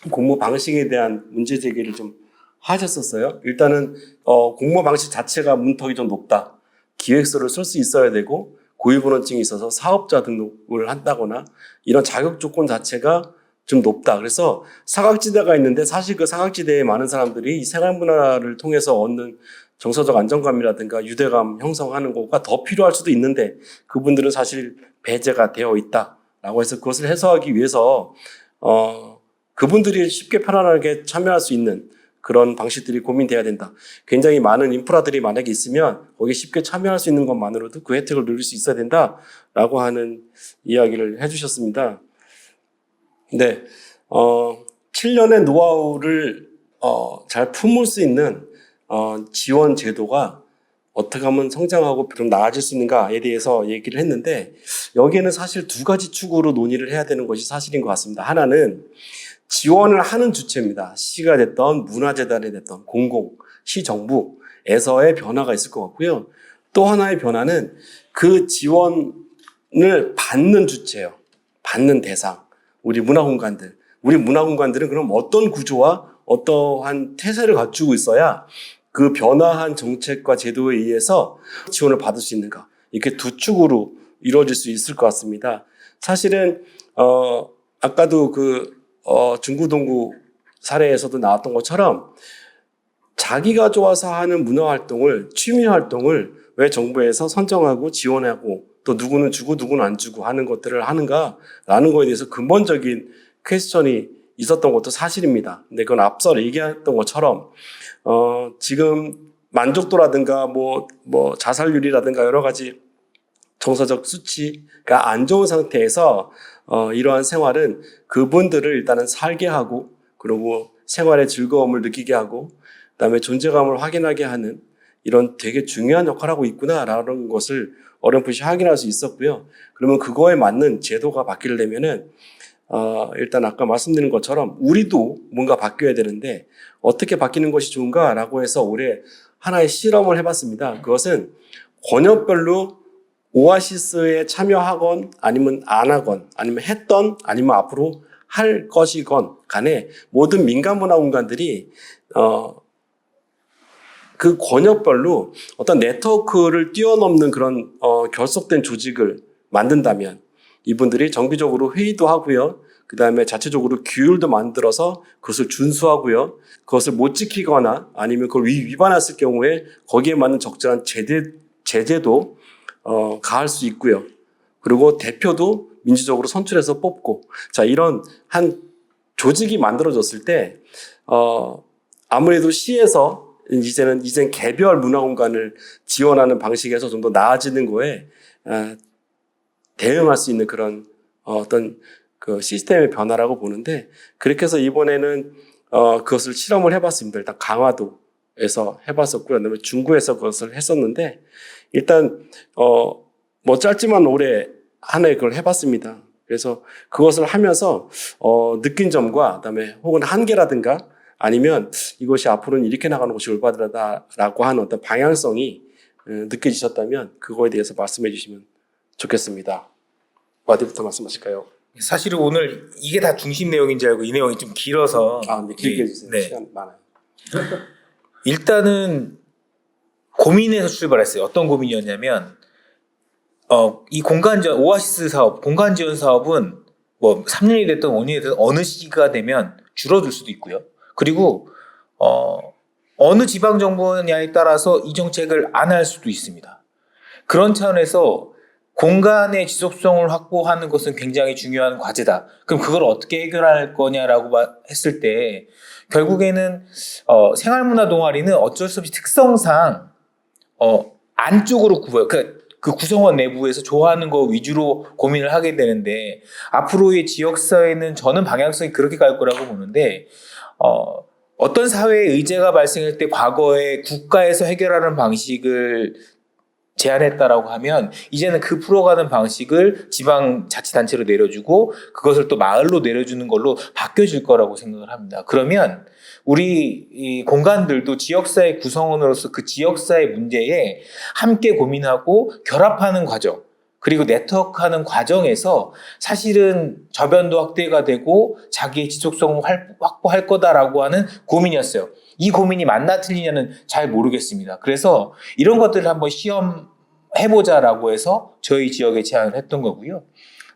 공모 방식에 대한 문제 제기를 좀 하셨었어요. 일단은 공모 방식 자체가 문턱이 좀 높다. 기획서를 쓸 수 있어야 되고 고유번호증이 있어서 사업자 등록을 한다거나 이런 자격 조건 자체가 좀 높다. 그래서 사각지대가 있는데 사실 그 사각지대에 많은 사람들이 이 생활문화를 통해서 얻는 정서적 안정감이라든가 유대감 형성하는 거가 더 필요할 수도 있는데 그분들은 사실 배제가 되어 있다라고 해서 그것을 해소하기 위해서 그분들이 쉽게 편안하게 참여할 수 있는 그런 방식들이 고민돼야 된다. 굉장히 많은 인프라들이 만약에 있으면 거기에 쉽게 참여할 수 있는 것만으로도 그 혜택을 누릴 수 있어야 된다라고 하는 이야기를 해주셨습니다. 네, 7년의 노하우를 잘 품을 수 있는 지원 제도가 어떻게 하면 성장하고 좀 나아질 수 있는가에 대해서 얘기를 했는데 여기에는 사실 두 가지 축으로 논의를 해야 되는 것이 사실인 것 같습니다. 하나는 지원을 하는 주체입니다. 시가 됐던 문화재단이 됐던 공공, 시정부에서의 변화가 있을 것 같고요. 또 하나의 변화는 그 지원을 받는 주체예요. 받는 대상, 우리 문화공간들. 우리 문화공간들은 그럼 어떤 구조와 어떠한 태세를 갖추고 있어야 그 변화한 정책과 제도에 의해서 지원을 받을 수 있는가. 이렇게 두 축으로 이루어질 수 있을 것 같습니다. 사실은 아까도 중구동구 사례에서도 나왔던 것처럼 자기가 좋아서 하는 문화활동을, 취미활동을 왜 정부에서 선정하고 지원하고 또 누구는 주고 누구는 안 주고 하는 것들을 하는가라는 거에 대해서 근본적인 퀘스천이 있었던 것도 사실입니다. 근데 그건 앞서 얘기했던 것처럼 지금 만족도라든가 뭐 자살률이라든가 여러 가지 정서적 수치가 안 좋은 상태에서 이러한 생활은 그분들을 일단은 살게 하고 그리고 생활의 즐거움을 느끼게 하고 그다음에 존재감을 확인하게 하는 이런 되게 중요한 역할을 하고 있구나라는 것을 어렴풋이 확인할 수 있었고요. 그러면 그거에 맞는 제도가 바뀌려면은 일단 아까 말씀드린 것처럼 우리도 뭔가 바뀌어야 되는데 어떻게 바뀌는 것이 좋은가라고 해서 올해 하나의 실험을 해봤습니다. 그것은 권역별로 오아시스에 참여하건 아니면 안 하건 아니면 했던 아니면 앞으로 할 것이건 간에 모든 민간문화공간들이 그 권역별로 어떤 네트워크를 뛰어넘는 그런 결속된 조직을 만든다면 이분들이 정기적으로 회의도 하고요. 그 다음에 자체적으로 규율도 만들어서 그것을 준수하고요. 그것을 못 지키거나 아니면 그걸 위반했을 경우에 거기에 맞는 적절한 제재도 가할 수 있고요. 그리고 대표도 민주적으로 선출해서 뽑고 자 이런 한 조직이 만들어졌을 때 아무래도 시에서 이제는 개별 문화공간을 지원하는 방식에서 좀 더 나아지는 거에 대응할 수 있는 그런 어떤 그 시스템의 변화라고 보는데 그렇게 해서 이번에는 그것을 실험을 해봤습니다. 일단 강화도에서 해봤었고요. 그다음에 중구에서 그것을 했었는데 일단 뭐 짧지만 올해 한 해 그걸 해봤습니다. 그래서 그것을 하면서 느낀 점과 그다음에 혹은 한계라든가 아니면 이것이 앞으로는 이렇게 나가는 것이 올바르다라고 하는 어떤 방향성이 느껴지셨다면 그거에 대해서 말씀해 주시면 좋겠습니다. 어디부터 말씀하실까요?
사실은 오늘 이게 다 중심 내용인 줄 알고 이 내용이 좀 길어서
네, 길게 해주세요.
네.
시간 많아요.
일단은 고민에서 출발했어요. 어떤 고민이었냐면 이 공간지원 오아시스 사업, 공간지원 사업은 뭐 3년이 됐든 5년이 됐든 어느 시기가 되면 줄어들 수도 있고요. 그리고 어느 지방 정부냐에 따라서 이 정책을 안 할 수도 있습니다. 그런 차원에서 공간의 지속성을 확보하는 것은 굉장히 중요한 과제다. 그럼 그걸 어떻게 해결할 거냐라고 했을 때 결국에는 생활문화 동아리는 어쩔 수 없이 특성상 안쪽으로 굽어요. 그러니까 그 구성원 내부에서 좋아하는 거 위주로 고민을 하게 되는데 앞으로의 지역사회는 저는 방향성이 그렇게 갈 거라고 보는데 어떤 사회의 의제가 발생할 때 과거에 국가에서 해결하는 방식을 제안했다라고 하면 이제는 그 풀어가는 방식을 지방자치단체로 내려주고 그것을 또 마을로 내려주는 걸로 바뀌어질 거라고 생각을 합니다. 그러면 우리 이 공간들도 지역사회 구성원으로서 그 지역사회 문제에 함께 고민하고 결합하는 과정 그리고 네트워크하는 과정에서 사실은 저변도 확대가 되고 자기의 지속성을 확보할 거다라고 하는 고민이었어요. 이 고민이 맞나 틀리냐는 잘 모르겠습니다. 그래서 이런 것들을 한번 시험해보자라고 해서 저희 지역에 제안을 했던 거고요.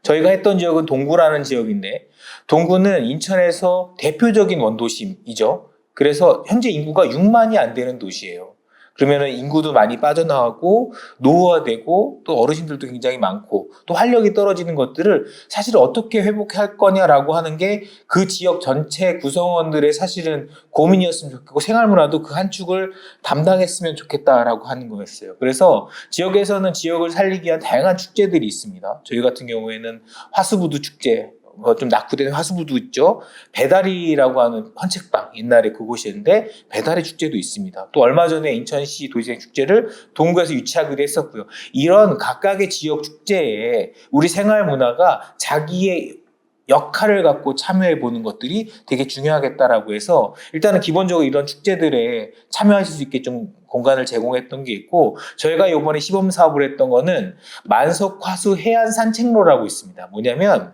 저희가 했던 지역은 동구라는 지역인데 동구는 인천에서 대표적인 원도심이죠. 그래서 현재 인구가 6만이 안 되는 도시예요. 그러면 인구도 많이 빠져나가고 노후화되고 또 어르신들도 굉장히 많고 또 활력이 떨어지는 것들을 사실 어떻게 회복할 거냐라고 하는 게 그 지역 전체 구성원들의 사실은 고민이었으면 좋겠고 생활문화도 그 한 축을 담당했으면 좋겠다라고 하는 거였어요. 그래서 지역에서는 지역을 살리기 위한 다양한 축제들이 있습니다. 저희 같은 경우에는 화수부두 축제 좀 낙후된 화수부두 있죠. 배다리라고 하는 헌책방 옛날에 그곳이었는데 배다리 축제도 있습니다. 또 얼마 전에 인천시 도시생 축제를 동구에서 유치하기도 했었고요. 이런 각각의 지역 축제에 우리 생활 문화가 자기의 역할을 갖고 참여해 보는 것들이 되게 중요하겠다라고 해서 일단은 기본적으로 이런 축제들에 참여하실 수 있게 좀 공간을 제공했던 게 있고 저희가 이번에 시범 사업을 했던 거는 만석화수 해안 산책로라고 있습니다. 뭐냐면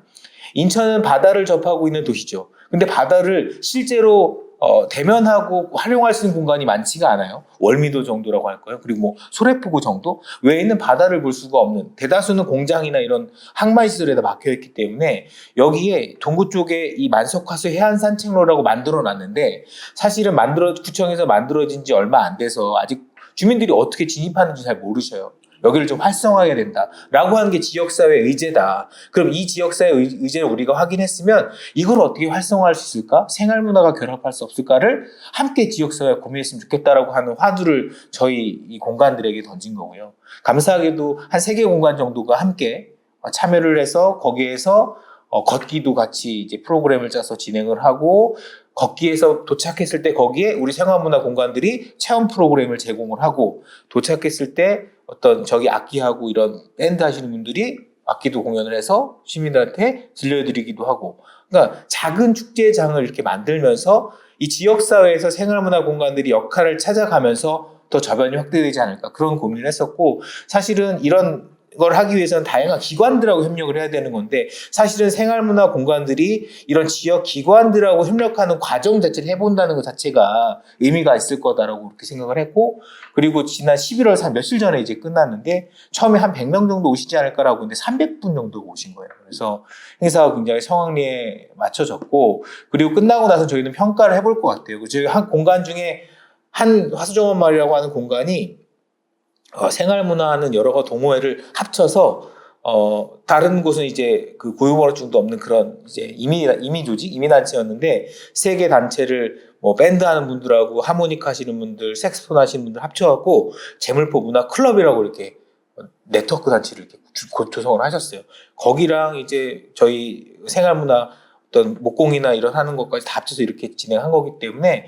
인천은 바다를 접하고 있는 도시죠. 근데 바다를 실제로 대면하고 활용할 수 있는 공간이 많지가 않아요. 월미도 정도라고 할까요? 그리고 뭐 소래포구 정도? 외에는 바다를 볼 수가 없는 대다수는 공장이나 이런 항만시설에다 막혀있기 때문에 여기에 동구 쪽에 이 만석화수 해안산책로라고 만들어 놨는데 사실은 구청에서 만들어진 지 얼마 안 돼서 아직 주민들이 어떻게 진입하는지 잘 모르셔요. 여기를 좀 활성화해야 된다라고 하는 게 지역사회 의제다. 그럼 이 지역사회 의제를 우리가 확인했으면 이걸 어떻게 활성화할 수 있을까? 생활문화가 결합할 수 없을까를 함께 지역사회가 고민했으면 좋겠다라고 하는 화두를 저희 이 공간들에게 던진 거고요. 감사하게도 한 3개 공간 정도가 함께 참여를 해서 거기에서 걷기도 같이 이제 프로그램을 짜서 진행을 하고 걷기에서 도착했을 때 거기에 우리 생활문화 공간들이 체험 프로그램을 제공을 하고 도착했을 때 어떤 저기 악기하고 이런 밴드 하시는 분들이 악기도 공연을 해서 시민들한테 들려드리기도 하고 그러니까 작은 축제장을 이렇게 만들면서 이 지역사회에서 생활문화 공간들이 역할을 찾아가면서 더 저변이 확대되지 않을까 그런 고민을 했었고 사실은 이런 걸 하기 위해서는 다양한 기관들하고 협력을 해야 되는 건데 사실은 생활문화 공간들이 이런 지역 기관들하고 협력하는 과정 자체를 해본다는 것 자체가 의미가 있을 거다라고 그렇게 생각을 했고 그리고 지난 11월 며칠 전에 이제 끝났는데 처음에 한 100명 정도 오시지 않을까라고 했는데 300분 정도가 오신 거예요. 그래서 행사가 굉장히 성황리에 맞춰졌고 그리고 끝나고 나서 저희는 평가를 해볼 것 같아요. 저희 한 공간 중에 한 화수정원 마을이라고 하는 공간이 생활문화하는 여러 동호회를 합쳐서 다른 곳은 이제 그 고유번호증도 없는 그런 이제 이미 조직, 이민단체였는데 3개 단체를 뭐 밴드 하는 분들하고 하모니카 하시는 분들, 색소폰 하시는 분들 합쳐갖고 재물포 문화 클럽이라고 이렇게 네트워크 단체를 이렇게 조성을 하셨어요. 거기랑 이제 저희 생활문화 어떤 목공이나 이런 하는 것까지 다 합쳐서 이렇게 진행한 거기 때문에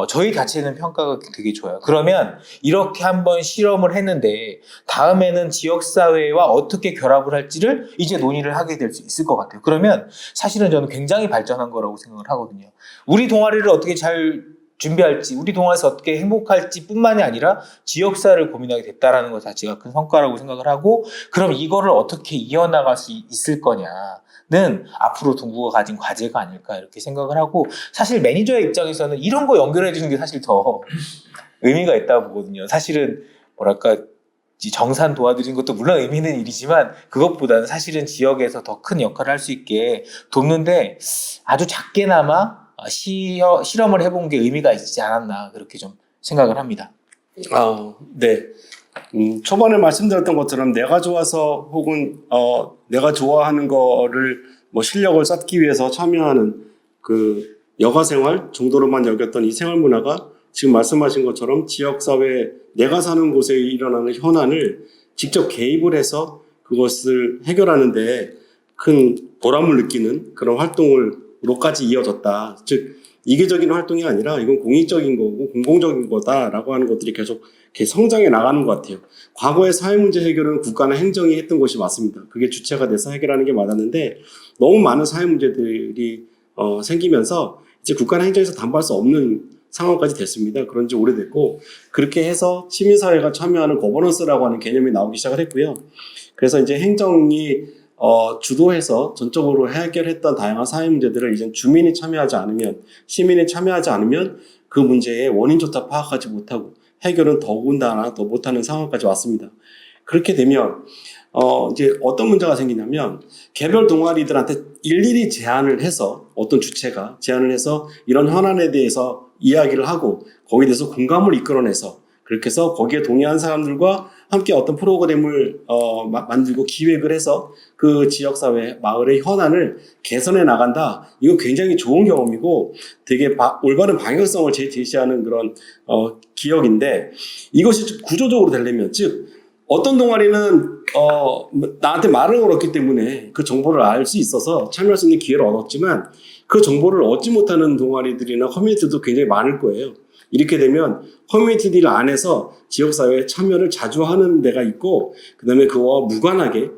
저희 자체는 평가가 되게 좋아요. 그러면 이렇게 한번 실험을 했는데 다음에는 지역사회와 어떻게 결합을 할지를 이제 논의를 하게 될 수 있을 것 같아요. 그러면 사실은 저는 굉장히 발전한 거라고 생각을 하거든요. 우리 동아리를 어떻게 잘 준비할지, 우리 동아리에서 어떻게 행복할지 뿐만이 아니라 지역사회를 고민하게 됐다는 것 자체가 큰 성과라고 생각을 하고 그럼 이거를 어떻게 이어나갈 수 있을 거냐는 앞으로 동구가 가진 과제가 아닐까 이렇게 생각을 하고 사실 매니저의 입장에서는 이런 거 연결해 주는 게 사실 더 의미가 있다고 보거든요. 사실은 뭐랄까 정산 도와드리는 것도 물론 의미 있는 일이지만 그것보다는 사실은 지역에서 더 큰 역할을 할 수 있게 돕는데 아주 작게나마 실험을 해본 게 의미가 있지 않았나 그렇게 좀 생각을 합니다.
네. 초반에 말씀드렸던 것처럼 내가 좋아서 혹은 내가 좋아하는 거를 뭐 실력을 쌓기 위해서 참여하는 그 여가생활 정도로만 여겼던 이 생활문화가 지금 말씀하신 것처럼 지역사회 내가 사는 곳에 일어나는 현안을 직접 개입을 해서 그것을 해결하는데 큰 보람을 느끼는 그런 활동으로까지 이어졌다. 즉 이기적인 활동이 아니라 이건 공익적인 거고 공공적인 거다라고 하는 것들이 계속 이렇게 성장해 나가는 것 같아요. 과거의 사회 문제 해결은 국가나 행정이 했던 것이 맞습니다. 그게 주체가 돼서 해결하는 게 맞았는데 너무 많은 사회 문제들이 생기면서 이제 국가나 행정에서 담보할 수 없는 상황까지 됐습니다. 그런 지 오래됐고 그렇게 해서 시민사회가 참여하는 거버넌스라고 하는 개념이 나오기 시작을 했고요. 그래서 이제 행정이 주도해서 전적으로 해결했던 다양한 사회 문제들을 이제 주민이 참여하지 않으면 시민이 참여하지 않으면 그 문제의 원인조차 파악하지 못하고 해결은 더군다나 더 못하는 상황까지 왔습니다. 그렇게 되면 이제 어떤 문제가 생기냐면 개별 동아리들한테 일일이 제안을 해서 어떤 주체가 제안을 해서 이런 현안에 대해서 이야기를 하고 거기에 대해서 공감을 이끌어내서 그렇게 해서 거기에 동의한 사람들과 함께 어떤 프로그램을 만들고 기획을 해서 그 지역사회, 마을의 현안을 개선해 나간다. 이거 굉장히 좋은 경험이고 되게 올바른 방향성을 제시하는 그런 기억인데 이것이 구조적으로 되려면 즉 어떤 동아리는 나한테 말을 걸었기 때문에 그 정보를 알 수 있어서 참여할 수 있는 기회를 얻었지만 그 정보를 얻지 못하는 동아리들이나 커뮤니티도 굉장히 많을 거예요. 이렇게 되면 커뮤니티들 안에서 지역사회에 참여를 자주 하는 데가 있고 그 다음에 그와 무관하게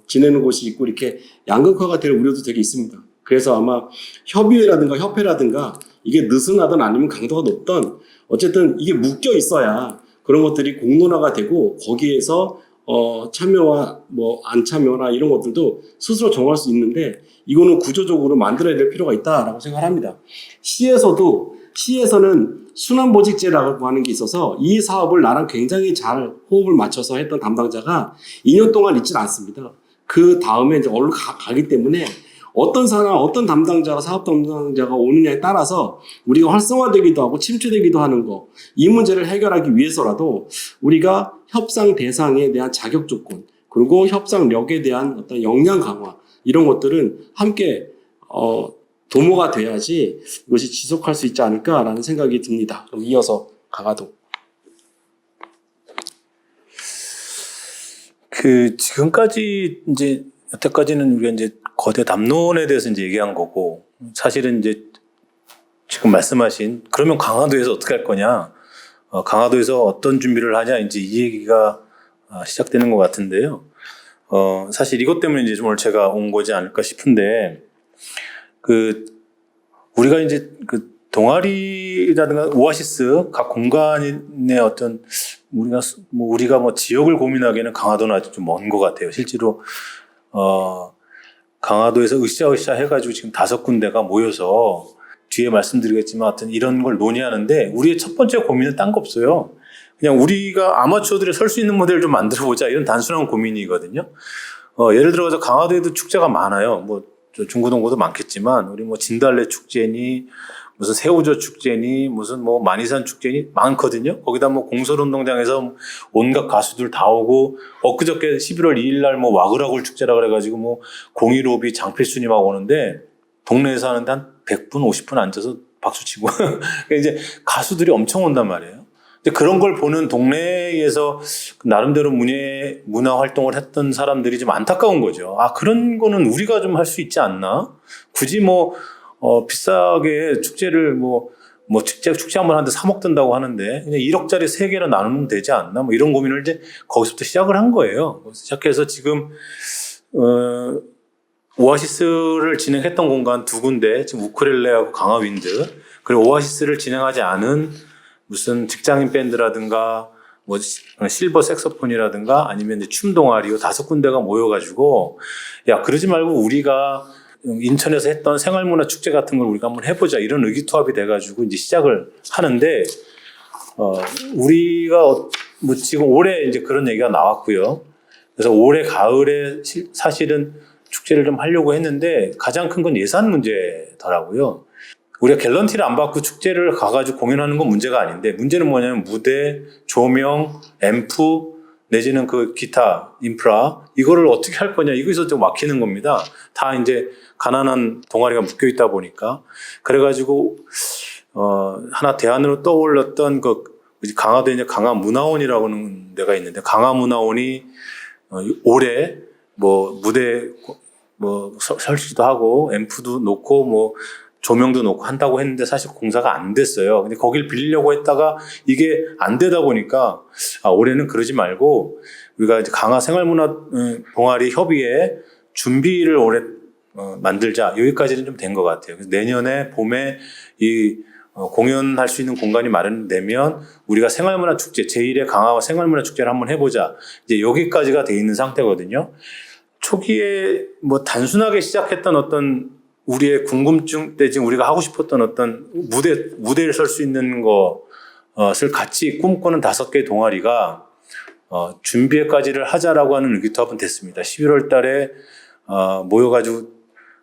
지내는 곳이 있고 이렇게 양극화가 될 우려도 되게 있습니다. 그래서 아마 협의회라든가 협회라든가 이게 느슨하든 아니면 강도가 높든 어쨌든 이게 묶여 있어야 그런 것들이 공론화가 되고 거기에서 참여와 뭐 안 참여나 이런 것들도 스스로 정할 수 있는데 이거는 구조적으로 만들어야 될 필요가 있다라고 생각합니다. 시에서는 순환보직제라고 하는 게 있어서 이 사업을 나랑 굉장히 잘 호흡을 맞춰서 했던 담당자가 2년 동안 있지는 않습니다. 그 다음에 이제 얼른 가기 때문에 어떤 사람, 어떤 담당자가, 사업 담당자가 오느냐에 따라서 우리가 활성화되기도 하고 침투되기도 하는 거, 이 문제를 해결하기 위해서라도 우리가 협상 대상에 대한 자격 조건, 그리고 협상력에 대한 어떤 역량 강화, 이런 것들은 함께, 도모가 돼야지 이것이 지속할 수 있지 않을까라는 생각이 듭니다. 그럼 이어서 강화도.
지금까지 이제 여태까지는 우리가 이제 거대 담론에 대해서 이제 얘기한 거고 사실은 이제 지금 말씀하신 그러면 강화도에서 어떻게 할 거냐, 강화도에서 어떤 준비를 하냐 이제 이 얘기가 시작되는 것 같은데요. 사실 이것 때문에 이제 오늘 제가 온 거지 않을까 싶은데 우리가 이제 동아리라든가 오아시스 각 공간의 어떤 우리가 뭐 지역을 고민하기에는 강화도는 아주 좀 먼 것 같아요. 실제로 강화도에서 으쌰으쌰 해가지고 지금 5군데가 모여서 뒤에 말씀드리겠지만 하여튼 이런 걸 논의하는데 우리의 첫 번째 고민은 딴 거 없어요. 그냥 우리가 아마추어들이 설 수 있는 모델을 좀 만들어 보자 이런 단순한 고민이거든요. 예를 들어서 강화도에도 축제가 많아요. 뭐 중구동구도 많겠지만 우리 뭐 진달래 축제니 무슨 새우젓 축제니 무슨 뭐 만이산 축제니 많거든요. 거기다 뭐 공설운동장에서 온갖 가수들 다 오고 엊그저께 11월 2일 날 뭐 와그라굴 축제라 그래가지고 뭐 공일오비 장필순이 막 오는데 동네에서 하는데 한 100분 50분 앉아서 박수치고 그러니까 이제 가수들이 엄청 온단 말이에요. 근데 그런 걸 보는 동네에서 나름대로 문화 활동을 했던 사람들이 좀 안타까운 거죠. 그런 거는 우리가 좀 할 수 있지 않나? 굳이 비싸게 축제를 축제 한번 하는데 3억 든다고 하는데 그냥 1억짜리 3개로 나누면 되지 않나? 뭐 이런 고민을 이제 거기서부터 시작을 한 거예요. 시작해서 지금 오아시스를 진행했던 공간 2군데, 지금 우크렐레하고 강화윈드, 그리고 오아시스를 진행하지 않은 무슨 직장인 밴드라든가 뭐 실버 색소폰이라든가 아니면 이제 춤 동아리요 5군데가 모여가지고 야 그러지 말고 우리가 인천에서 했던 생활문화 축제 같은 걸 우리가 한번 해보자 이런 의기투합이 돼가지고 이제 시작을 하는데 우리가 지금 올해 이제 그런 얘기가 나왔고요. 그래서 올해 가을에 사실은 축제를 좀 하려고 했는데 가장 큰 건 예산 문제더라고요. 우리가 갤런티를 안 받고 축제를 가가지고 공연하는 건 문제가 아닌데 문제는 뭐냐면 무대, 조명, 앰프 내지는 그 기타, 인프라 이거를 어떻게 할 거냐 이거에서 좀 막히는 겁니다. 다 이제 가난한 동아리가 묶여 있다 보니까 그래가지고 하나 대안으로 떠올랐던 그 강화도에 이제 강화문화원이라고 하는 데가 있는데 강화문화원이 올해 뭐 무대 뭐 설치도 하고 앰프도 놓고 뭐 조명도 놓고 한다고 했는데 사실 공사가 안 됐어요. 근데 거길 빌리려고 했다가 이게 안 되다 보니까 올해는 그러지 말고 우리가 이제 강화 생활문화 동아리 협의회 준비를 올해 만들자. 여기까지는 좀 된 것 같아요. 그래서 내년에 봄에 이 공연할 수 있는 공간이 마련되면 우리가 생활문화 축제 제1회 강화 생활문화 축제를 한번 해보자. 이제 여기까지가 돼 있는 상태거든요. 초기에 뭐 단순하게 시작했던 어떤 우리의 궁금증 때 지금 우리가 하고 싶었던 어떤 무대를 설 수 있는 것을 같이 꿈꾸는 5개의 동아리가 준비회까지를 하자라고 하는 의기투합은 됐습니다. 11월 달에 모여가지고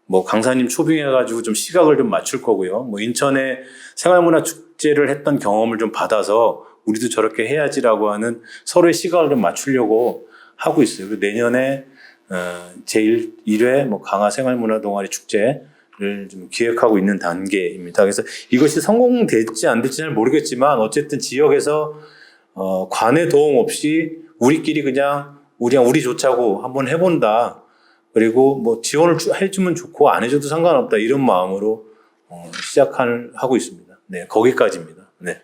뭐 강사님 초빙해가지고 좀 시각을 좀 맞출 거고요. 뭐 인천에 생활문화 축제를 했던 경험을 좀 받아서 우리도 저렇게 해야지라고 하는 서로의 시각을 좀 맞추려고 하고 있어요. 그리고 내년에 제1회 뭐 강화 생활문화 동아리 축제를 좀 기획하고 있는 단계입니다. 그래서 이것이 성공될지 안 될지 잘 모르겠지만 어쨌든 지역에서 관의 도움 없이 우리끼리 그냥 우리 좋자고 한번 해본다. 그리고 뭐 지원을 해주면 좋고 안 해줘도 상관없다 이런 마음으로 시작하고 있습니다. 네, 거기까지입니다. 네.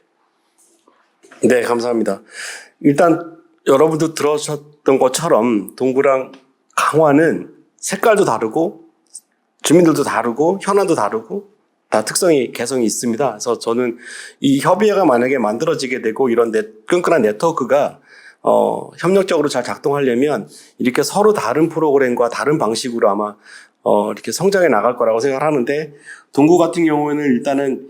네, 감사합니다. 일단 여러분도 들으셨던 것처럼 동구랑 강화는 색깔도 다르고 주민들도 다르고 현안도 다르고 다 특성이 개성이 있습니다. 그래서 저는 이 협의회가 만약에 만들어지게 되고 이런 끈끈한 네트워크가 협력적으로 잘 작동하려면 이렇게 서로 다른 프로그램과 다른 방식으로 아마 이렇게 성장해 나갈 거라고 생각하는데 동구 같은 경우에는 일단은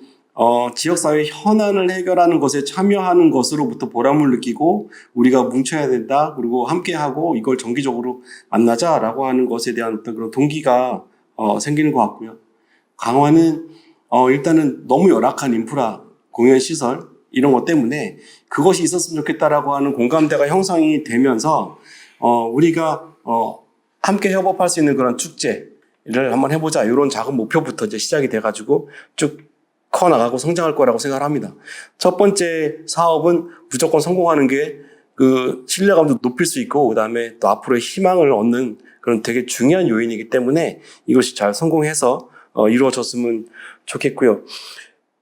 지역사회 현안을 해결하는 것에 참여하는 것으로부터 보람을 느끼고 우리가 뭉쳐야 된다. 그리고 함께하고 이걸 정기적으로 만나자라고 하는 것에 대한 어떤 그런 동기가 생기는 것 같고요. 강화는 일단은 너무 열악한 인프라, 공연 시설 이런 것 때문에 그것이 있었으면 좋겠다라고 하는 공감대가 형성이 되면서 우리가 함께 협업할 수 있는 그런 축제를 한번 해보자 이런 작은 목표부터 이제 시작이 돼가지고 쭉 커나가고 성장할 거라고 생각을 합니다. 첫 번째 사업은 무조건 성공하는 게 그 신뢰감도 높일 수 있고 그다음에 또 앞으로의 희망을 얻는 그런 되게 중요한 요인이기 때문에 이것이 잘 성공해서 이루어졌으면 좋겠고요.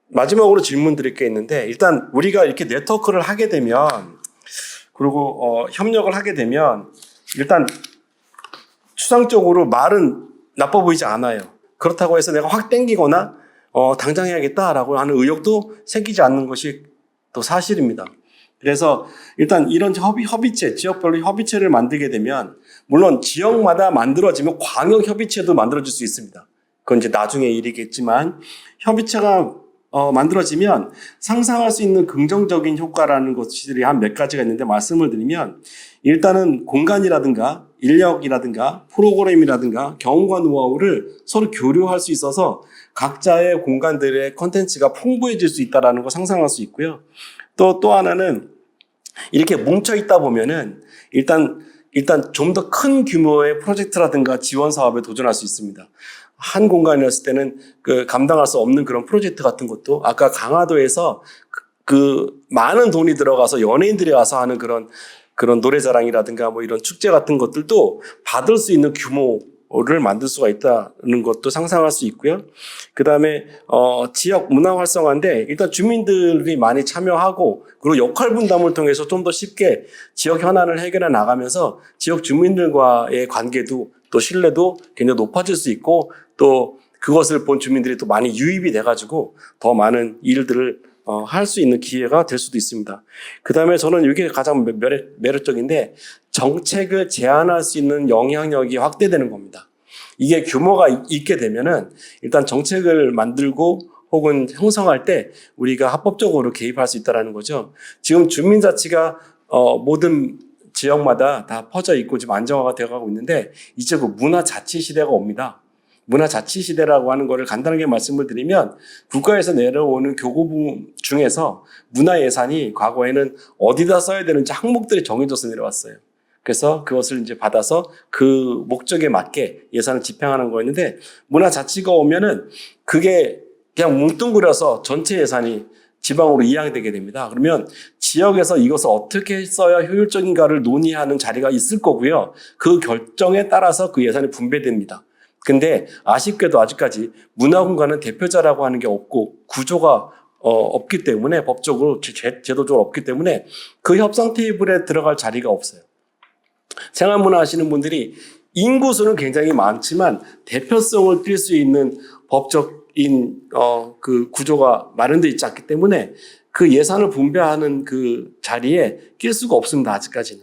마지막으로 질문 드릴 게 있는데 일단 우리가 이렇게 네트워크를 하게 되면 그리고 협력을 하게 되면 일단 추상적으로 말은 나빠 보이지 않아요. 그렇다고 해서 내가 확 땡기거나 당장 해야겠다라고 하는 의욕도 생기지 않는 것이 또 사실입니다. 그래서 일단 이런 협의체, 지역별로 협의체를 만들게 되면 물론 지역마다 만들어지면 광역협의체도 만들어질 수 있습니다. 그건 이제 나중에 일이겠지만 협의체가 만들어지면 상상할 수 있는 긍정적인 효과라는 것들이 한 몇 가지가 있는데 말씀을 드리면 일단은 공간이라든가 인력이라든가 프로그램이라든가 경험과 노하우를 서로 교류할 수 있어서 각자의 공간들의 콘텐츠가 풍부해질 수 있다는 걸 상상할 수 있고요. 또 하나는 이렇게 뭉쳐 있다 보면은 일단 좀 더 큰 규모의 프로젝트라든가 지원 사업에 도전할 수 있습니다. 한 공간이었을 때는 그 감당할 수 없는 그런 프로젝트 같은 것도 아까 강화도에서 그 많은 돈이 들어가서 연예인들이 와서 하는 그런 노래자랑이라든가 뭐 이런 축제 같은 것들도 받을 수 있는 규모를 만들 수가 있다는 것도 상상할 수 있고요. 그다음에 지역 문화 활성화인데 일단 주민들이 많이 참여하고 그리고 역할 분담을 통해서 좀 더 쉽게 지역 현안을 해결해 나가면서 지역 주민들과의 관계도 또 신뢰도 굉장히 높아질 수 있고 또 그것을 본 주민들이 또 많이 유입이 돼가지고 더 많은 일들을 할 수 있는 기회가 될 수도 있습니다. 그 다음에 저는 이게 가장 매력적인데 정책을 제안할 수 있는 영향력이 확대되는 겁니다. 이게 규모가 있게 되면은 일단 정책을 만들고 혹은 형성할 때 우리가 합법적으로 개입할 수 있다는 거죠. 지금 주민자치가 모든 지역마다 다 퍼져 있고 지금 안정화가 되어가고 있는데 이제 그 문화자치 시대가 옵니다. 문화자치 시대라고 하는 거를 간단하게 말씀을 드리면 국가에서 내려오는 교구부 중에서 문화예산이 과거에는 어디다 써야 되는지 항목들이 정해져서 내려왔어요. 그래서 그것을 이제 받아서 그 목적에 맞게 예산을 집행하는 거였는데 문화자치가 오면은 그게 그냥 뭉뚱그려서 전체 예산이 지방으로 이양되게 됩니다. 그러면 지역에서 이것을 어떻게 써야 효율적인가를 논의하는 자리가 있을 거고요. 그 결정에 따라서 그 예산이 분배됩니다. 근데 아쉽게도 아직까지 문화공간은 대표자라고 하는 게 없고 구조가 없기 때문에 법적으로 제도적으로 없기 때문에 그 협상 테이블에 들어갈 자리가 없어요. 생활문화 하시는 분들이 인구수는 굉장히 많지만 대표성을 띌 수 있는 법적인 그 구조가 마련되어 있지 않기 때문에 그 예산을 분배하는 그 자리에 낄 수가 없습니다. 아직까지는.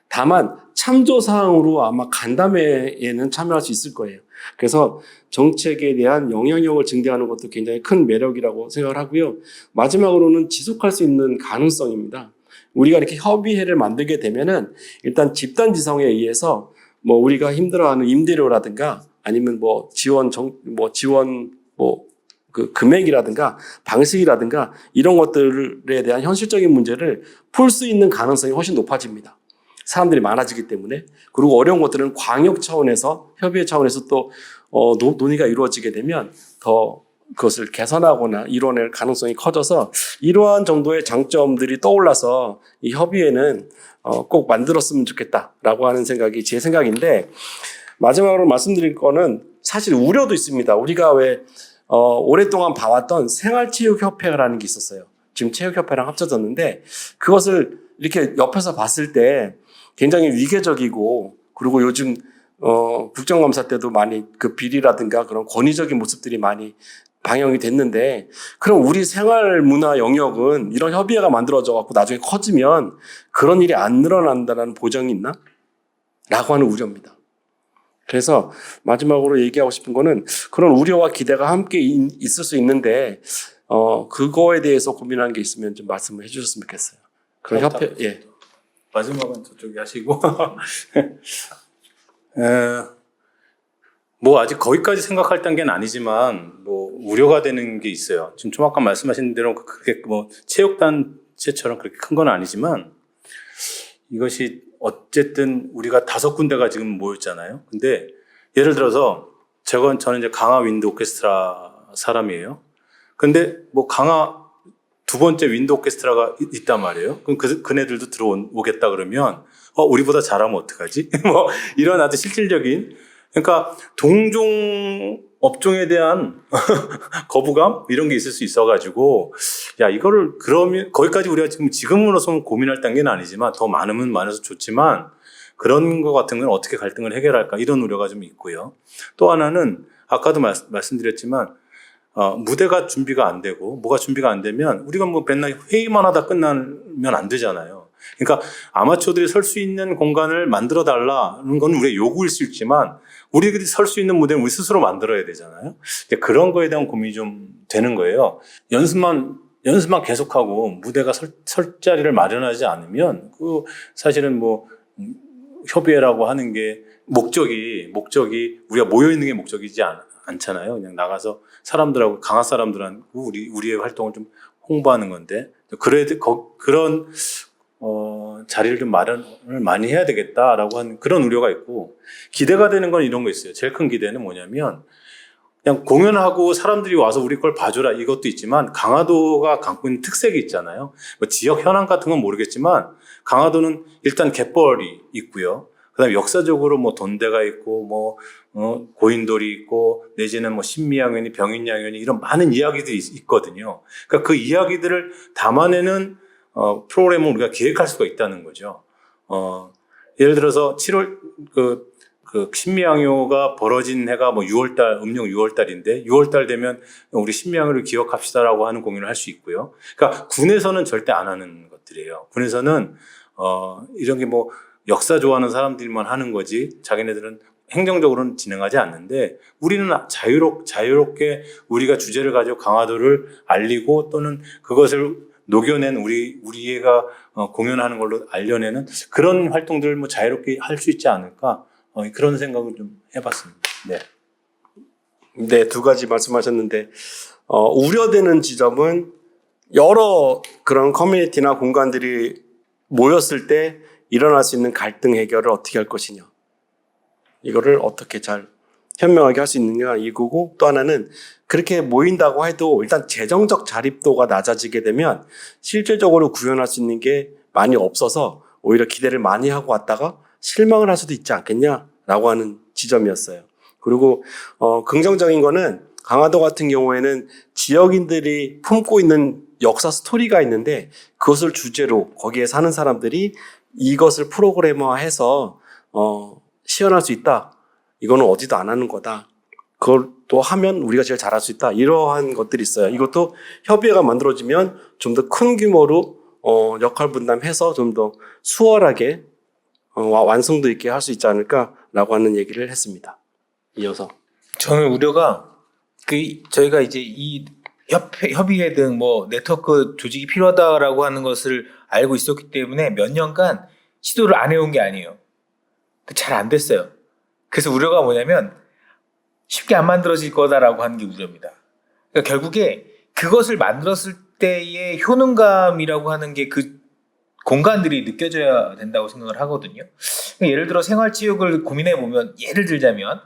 다만 참조사항으로 아마 간담회에는 참여할 수 있을 거예요. 그래서 정책에 대한 영향력을 증대하는 것도 굉장히 큰 매력이라고 생각을 하고요. 마지막으로는 지속할 수 있는 가능성입니다. 우리가 이렇게 협의회를 만들게 되면은 일단 집단 지성에 의해서 뭐 우리가 힘들어하는 임대료라든가 아니면 그 금액이라든가 방식이라든가 이런 것들에 대한 현실적인 문제를 풀 수 있는 가능성이 훨씬 높아집니다. 사람들이 많아지기 때문에. 그리고 어려운 것들은 광역 차원에서 협의회 차원에서 또 논의가 이루어지게 되면 더 그것을 개선하거나 이뤄낼 가능성이 커져서 이러한 정도의 장점들이 떠올라서 이 협의회는 꼭 만들었으면 좋겠다라고 하는 생각이 제 생각인데, 마지막으로 말씀드릴 거는 사실 우려도 있습니다. 우리가 왜 오랫동안 봐왔던 생활체육협회라는 게 있었어요. 지금 체육협회랑 합쳐졌는데 그것을 이렇게 옆에서 봤을 때 굉장히 위계적이고, 그리고 요즘 국정감사 때도 많이 그 비리라든가 그런 권위적인 모습들이 많이 방영이 됐는데, 그럼 우리 생활문화 영역은 이런 협의회가 만들어져 갖고 나중에 커지면 그런 일이 안 늘어난다는 보장이 있나? 라고 하는 우려입니다. 그래서 마지막으로 얘기하고 싶은 거는 그런 우려와 기대가 함께 있을 수 있는데 그거에 대해서 고민하는 게 있으면 좀 말씀을 해주셨으면 좋겠어요. 그런 협회, 예.
마지막은 저쪽에 하시고 뭐 아직 거기까지 생각할 단계는 아니지만 뭐 우려가 되는 게 있어요. 지금 좀 아까 말씀하신 대로 그렇게 뭐 체육단체처럼 그렇게 큰 건 아니지만 이것이 어쨌든 우리가 5군데가 지금 모였잖아요. 근데 예를 들어서 저는 이제 강화 윈드 오케스트라 사람이에요. 근데 뭐 강화 두 번째 윈드 오케스트라가 있단 말이에요. 그럼 그네들도 들어오겠다 그러면 우리보다 잘하면 어떡하지? 뭐 이런 아주 실질적인, 그러니까 동종 업종에 대한 거부감 이런 게 있을 수 있어가지고 이거를 그러면 거기까지 우리가 지금으로서는 고민할 단계는 아니지만 더 많으면 많아서 좋지만 그런 거 같은 건 어떻게 갈등을 해결할까 이런 우려가 좀 있고요. 또 하나는 아까도 말씀드렸지만 무대가 준비가 안 되고 뭐가 준비가 안 되면 우리가 뭐 맨날 회의만 하다 끝나면 안 되잖아요. 그러니까 아마추어들이 설 수 있는 공간을 만들어 달라는 건 우리의 요구일 수 있지만 우리들이 설 수 있는 무대는 우리 스스로 만들어야 되잖아요. 그런 거에 대한 고민이 좀 되는 거예요. 연습만 계속하고 무대가 설 자리를 마련하지 않으면 그 사실은 뭐 협의회라고 하는 게 목적이 우리가 모여 있는 게 목적이지 않잖아요. 그냥 나가서 사람들하고 강화 사람들하고 우리의 활동을 좀 홍보하는 건데 그런 자리를 좀 마련을 많이 해야 되겠다라고 하는 그런 우려가 있고, 기대가 되는 건 이런 거 있어요. 제일 큰 기대는 뭐냐면 그냥 공연하고 사람들이 와서 우리 걸 봐줘라 이것도 있지만 강화도가 갖고 있는 특색이 있잖아요. 뭐 지역 현안 같은 건 모르겠지만 강화도는 일단 갯벌이 있고요. 그다음에 역사적으로 뭐 돈대가 있고 뭐 고인돌이 있고 내지는 뭐 신미양연이 병인양연이 이런 많은 이야기들이 있거든요. 그러니까 그 이야기들을 담아내는 프로그램을 우리가 기획할 수가 있다는 거죠. 예를 들어서 7월 그 신미양요가 벌어진 해가 뭐 6월달 음력 6월달인데 6월달 되면 우리 신미양요를 기억합시다라고 하는 공연을 할 수 있고요. 그러니까 군에서는 절대 안 하는 것들이에요. 군에서는 이런 게 뭐 역사 좋아하는 사람들만 하는 거지 자기네들은 행정적으로는 진행하지 않는데 우리는 자유롭게 우리가 주제를 가지고 강화도를 알리고 또는 그것을 녹여낸 우리가 공연하는 걸로 알려내는 그런 활동들을 뭐 자유롭게 할 수 있지 않을까 그런 생각을 좀 해봤습니다. 네.
네, 두 가지 말씀하셨는데 우려되는 지점은 여러 그런 커뮤니티나 공간들이 모였을 때 일어날 수 있는 갈등 해결을 어떻게 할 것이냐, 이거를 어떻게 잘 현명하게 할 수 있느냐 이거고, 또 하나는 그렇게 모인다고 해도 일단 재정적 자립도가 낮아지게 되면 실질적으로 구현할 수 있는 게 많이 없어서 오히려 기대를 많이 하고 왔다가 실망을 할 수도 있지 않겠냐라고 하는 지점이었어요. 그리고 긍정적인 거는 강화도 같은 경우에는 지역인들이 품고 있는 역사 스토리가 있는데 그것을 주제로 거기에 사는 사람들이 이것을 프로그래머화해서 시연할 수 있다. 이거는 어디도 안 하는 거다. 그걸 또 하면 우리가 제일 잘할 수 있다. 이러한 것들이 있어요. 이것도 협의회가 만들어지면 좀 더 큰 규모로 역할 분담해서 좀 더 수월하게 완성도 있게 할 수 있지 않을까라고 하는 얘기를 했습니다. 이어서
저는 우려가 저희가 이제 이 협의회 등 뭐 네트워크 조직이 필요하다라고 하는 것을 알고 있었기 때문에 몇 년간 시도를 안 해온 게 아니에요. 잘 안 됐어요. 그래서 우려가 뭐냐면 쉽게 안 만들어질 거다라고 하는 게 우려입니다. 그러니까 결국에 그것을 만들었을 때의 효능감이라고 하는 게 그 공간들이 느껴져야 된다고 생각을 하거든요. 그러니까 예를 들어 생활체육을 고민해 보면, 예를 들자면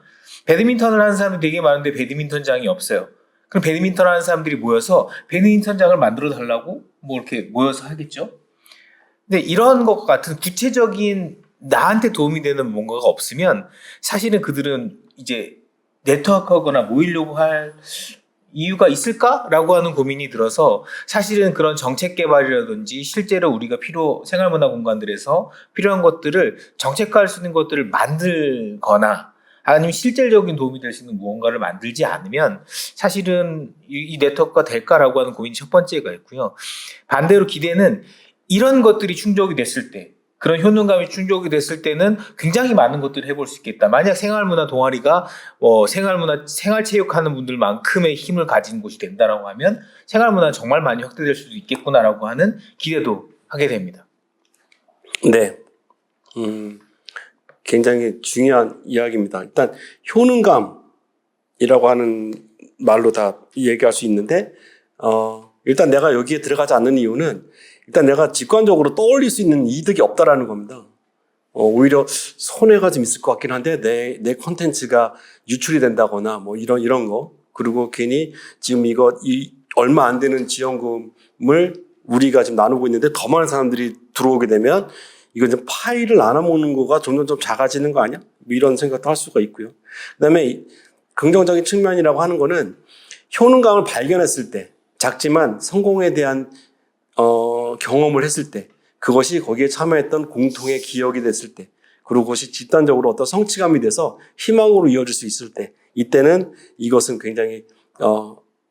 배드민턴을 하는 사람이 되게 많은데 배드민턴장이 없어요. 그럼 배드민턴 하는 사람들이 모여서 배드민턴장을 만들어 달라고 뭐 이렇게 모여서 하겠죠. 근데 이런 것 같은 구체적인 나한테 도움이 되는 뭔가가 없으면 사실은 그들은 이제 네트워크하거나 모이려고 할 이유가 있을까라고 하는 고민이 들어서, 사실은 그런 정책 개발이라든지 실제로 우리가 생활문화 공간들에서 필요한 것들을 정책화할 수 있는 것들을 만들거나 아니면 실질적인 도움이 될 수 있는 무언가를 만들지 않으면 사실은 이 네트워크가 될까라고 하는 고민이 첫 번째가 있고요. 반대로 기대는 이런 것들이 충족이 됐을 때, 그런 효능감이 충족이 됐을 때는 굉장히 많은 것들을 해볼 수 있겠다. 만약 생활문화 동아리가 생활체육하는 분들만큼의 힘을 가진 곳이 된다라고 하면 생활문화 정말 많이 확대될 수도 있겠구나라고 하는 기대도 하게 됩니다.
네, 굉장히 중요한 이야기입니다. 일단 효능감이라고 하는 말로 다 얘기할 수 있는데, 일단 내가 여기에 들어가지 않는 이유는 일단 내가 직관적으로 떠올릴 수 있는 이득이 없다라는 겁니다. 오히려 손해가 좀 있을 것 같긴 한데 내 콘텐츠가 유출이 된다거나 뭐 이런 거, 그리고 괜히 지금 얼마 안 되는 지원금을 우리가 지금 나누고 있는데 더 많은 사람들이 들어오게 되면 이건 좀 파일을 나눠먹는 거가 점점 작아지는 거 아니야? 뭐 이런 생각도 할 수가 있고요. 그다음에 긍정적인 측면이라고 하는 거는 효능감을 발견했을 때, 작지만 성공에 대한 경험을 했을 때, 그것이 거기에 참여했던 공통의 기억이 됐을 때, 그리고 그것이 집단적으로 어떤 성취감이 돼서 희망으로 이어질 수 있을 때, 이때는 이것은 굉장히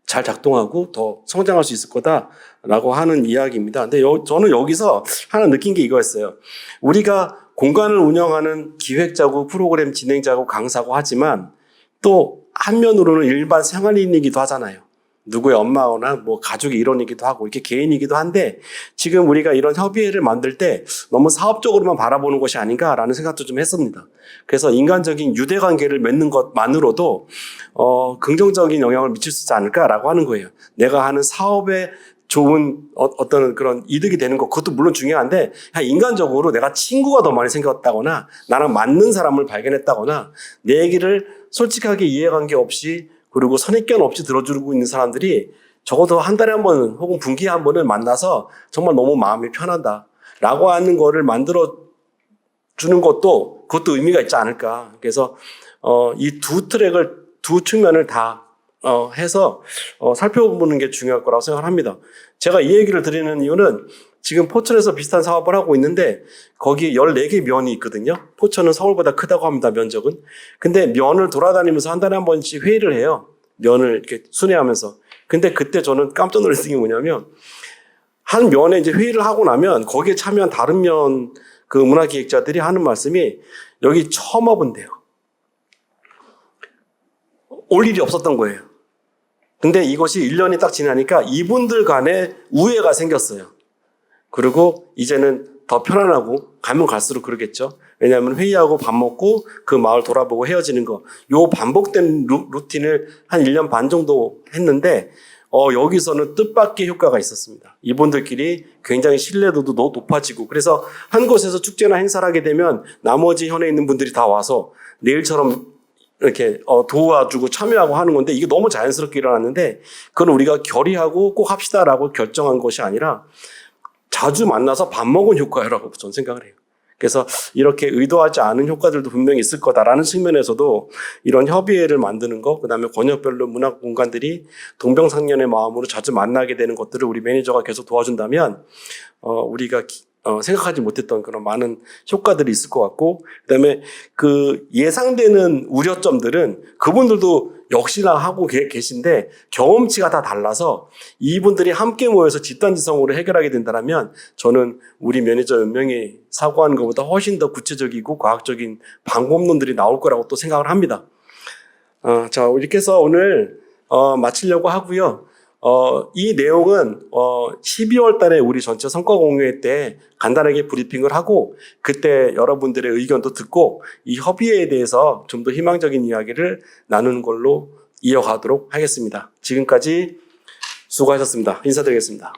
잘 작동하고 더 성장할 수 있을 거다라고 하는 이야기입니다. 근데 저는 여기서 하나 느낀 게 이거였어요. 우리가 공간을 운영하는 기획자고 프로그램 진행자고 강사고 하지만 또 한면으로는 일반 생활인이기도 하잖아요. 누구의 엄마거나 뭐 가족의 일원이기도 하고 이렇게 개인이기도 한데, 지금 우리가 이런 협의회를 만들 때 너무 사업적으로만 바라보는 것이 아닌가라는 생각도 좀 했습니다. 그래서 인간적인 유대관계를 맺는 것만으로도 긍정적인 영향을 미칠 수 있지 않을까라고 하는 거예요. 내가 하는 사업에 좋은 어떤 그런 이득이 되는 것, 그것도 물론 중요한데, 인간적으로 내가 친구가 더 많이 생겼다거나 나랑 맞는 사람을 발견했다거나 내 얘기를 솔직하게 이해관계 없이 그리고 선입견 없이 들어주고 있는 사람들이 적어도 한 달에 한 번 혹은 분기에 한 번을 만나서 정말 너무 마음이 편하다라고 하는 거를 만들어 주는 그것도 의미가 있지 않을까. 그래서 이 두 측면을 다 해서 살펴보는 게 중요할 거라고 생각을 합니다. 제가 이 얘기를 드리는 이유는 지금 포천에서 비슷한 사업을 하고 있는데 거기에 14개 면이 있거든요. 포천은 서울보다 크다고 합니다, 면적은. 근데 면을 돌아다니면서 한 달에 한 번씩 회의를 해요. 면을 이렇게 순회하면서. 근데 그때 저는 깜짝 놀랐던 게 뭐냐면, 한 면에 이제 회의를 하고 나면 거기에 참여한 다른 면 그 문화기획자들이 하는 말씀이, 여기 처음 와본대요. 올 일이 없었던 거예요. 근데 이것이 1년이 딱 지나니까 이분들 간에 우애가 생겼어요. 그리고 이제는 더 편안하고, 가면 갈수록 그러겠죠. 왜냐하면 회의하고 밥 먹고 그 마을 돌아보고 헤어지는 거, 요 반복된 루틴을 한 1년 반 정도 했는데 여기서는 뜻밖의 효과가 있었습니다. 이분들끼리 굉장히 신뢰도도 높아지고, 그래서 한 곳에서 축제나 행사를 하게 되면 나머지 현에 있는 분들이 다 와서 내일처럼 이렇게 도와주고 참여하고 하는 건데 이게 너무 자연스럽게 일어났는데 그건 우리가 결의하고 꼭 합시다라고 결정한 것이 아니라 자주 만나서 밥 먹은 효과라고 저는 생각을 해요. 그래서 이렇게 의도하지 않은 효과들도 분명히 있을 거다라는 측면에서도 이런 협의회를 만드는 것, 그다음에 권역별로 문학 공간들이 동병상련의 마음으로 자주 만나게 되는 것들을 우리 매니저가 계속 도와준다면 우리가 생각하지 못했던 그런 많은 효과들이 있을 것 같고, 그다음에 그 예상되는 우려점들은 그분들도 역시나 하고 계신데 경험치가 다 달라서 이분들이 함께 모여서 집단지성으로 해결하게 된다면 저는 우리 매니저 몇 명이 사고하는 것보다 훨씬 더 구체적이고 과학적인 방법론들이 나올 거라고 또 생각을 합니다. 자, 이렇게 해서 오늘 마치려고 하고요. 이 내용은 12월 달에 우리 전체 성과 공유회 때 간단하게 브리핑을 하고 그때 여러분들의 의견도 듣고 이 협의회에 대해서 좀 더 희망적인 이야기를 나누는 걸로 이어가도록 하겠습니다. 지금까지 수고하셨습니다. 인사드리겠습니다.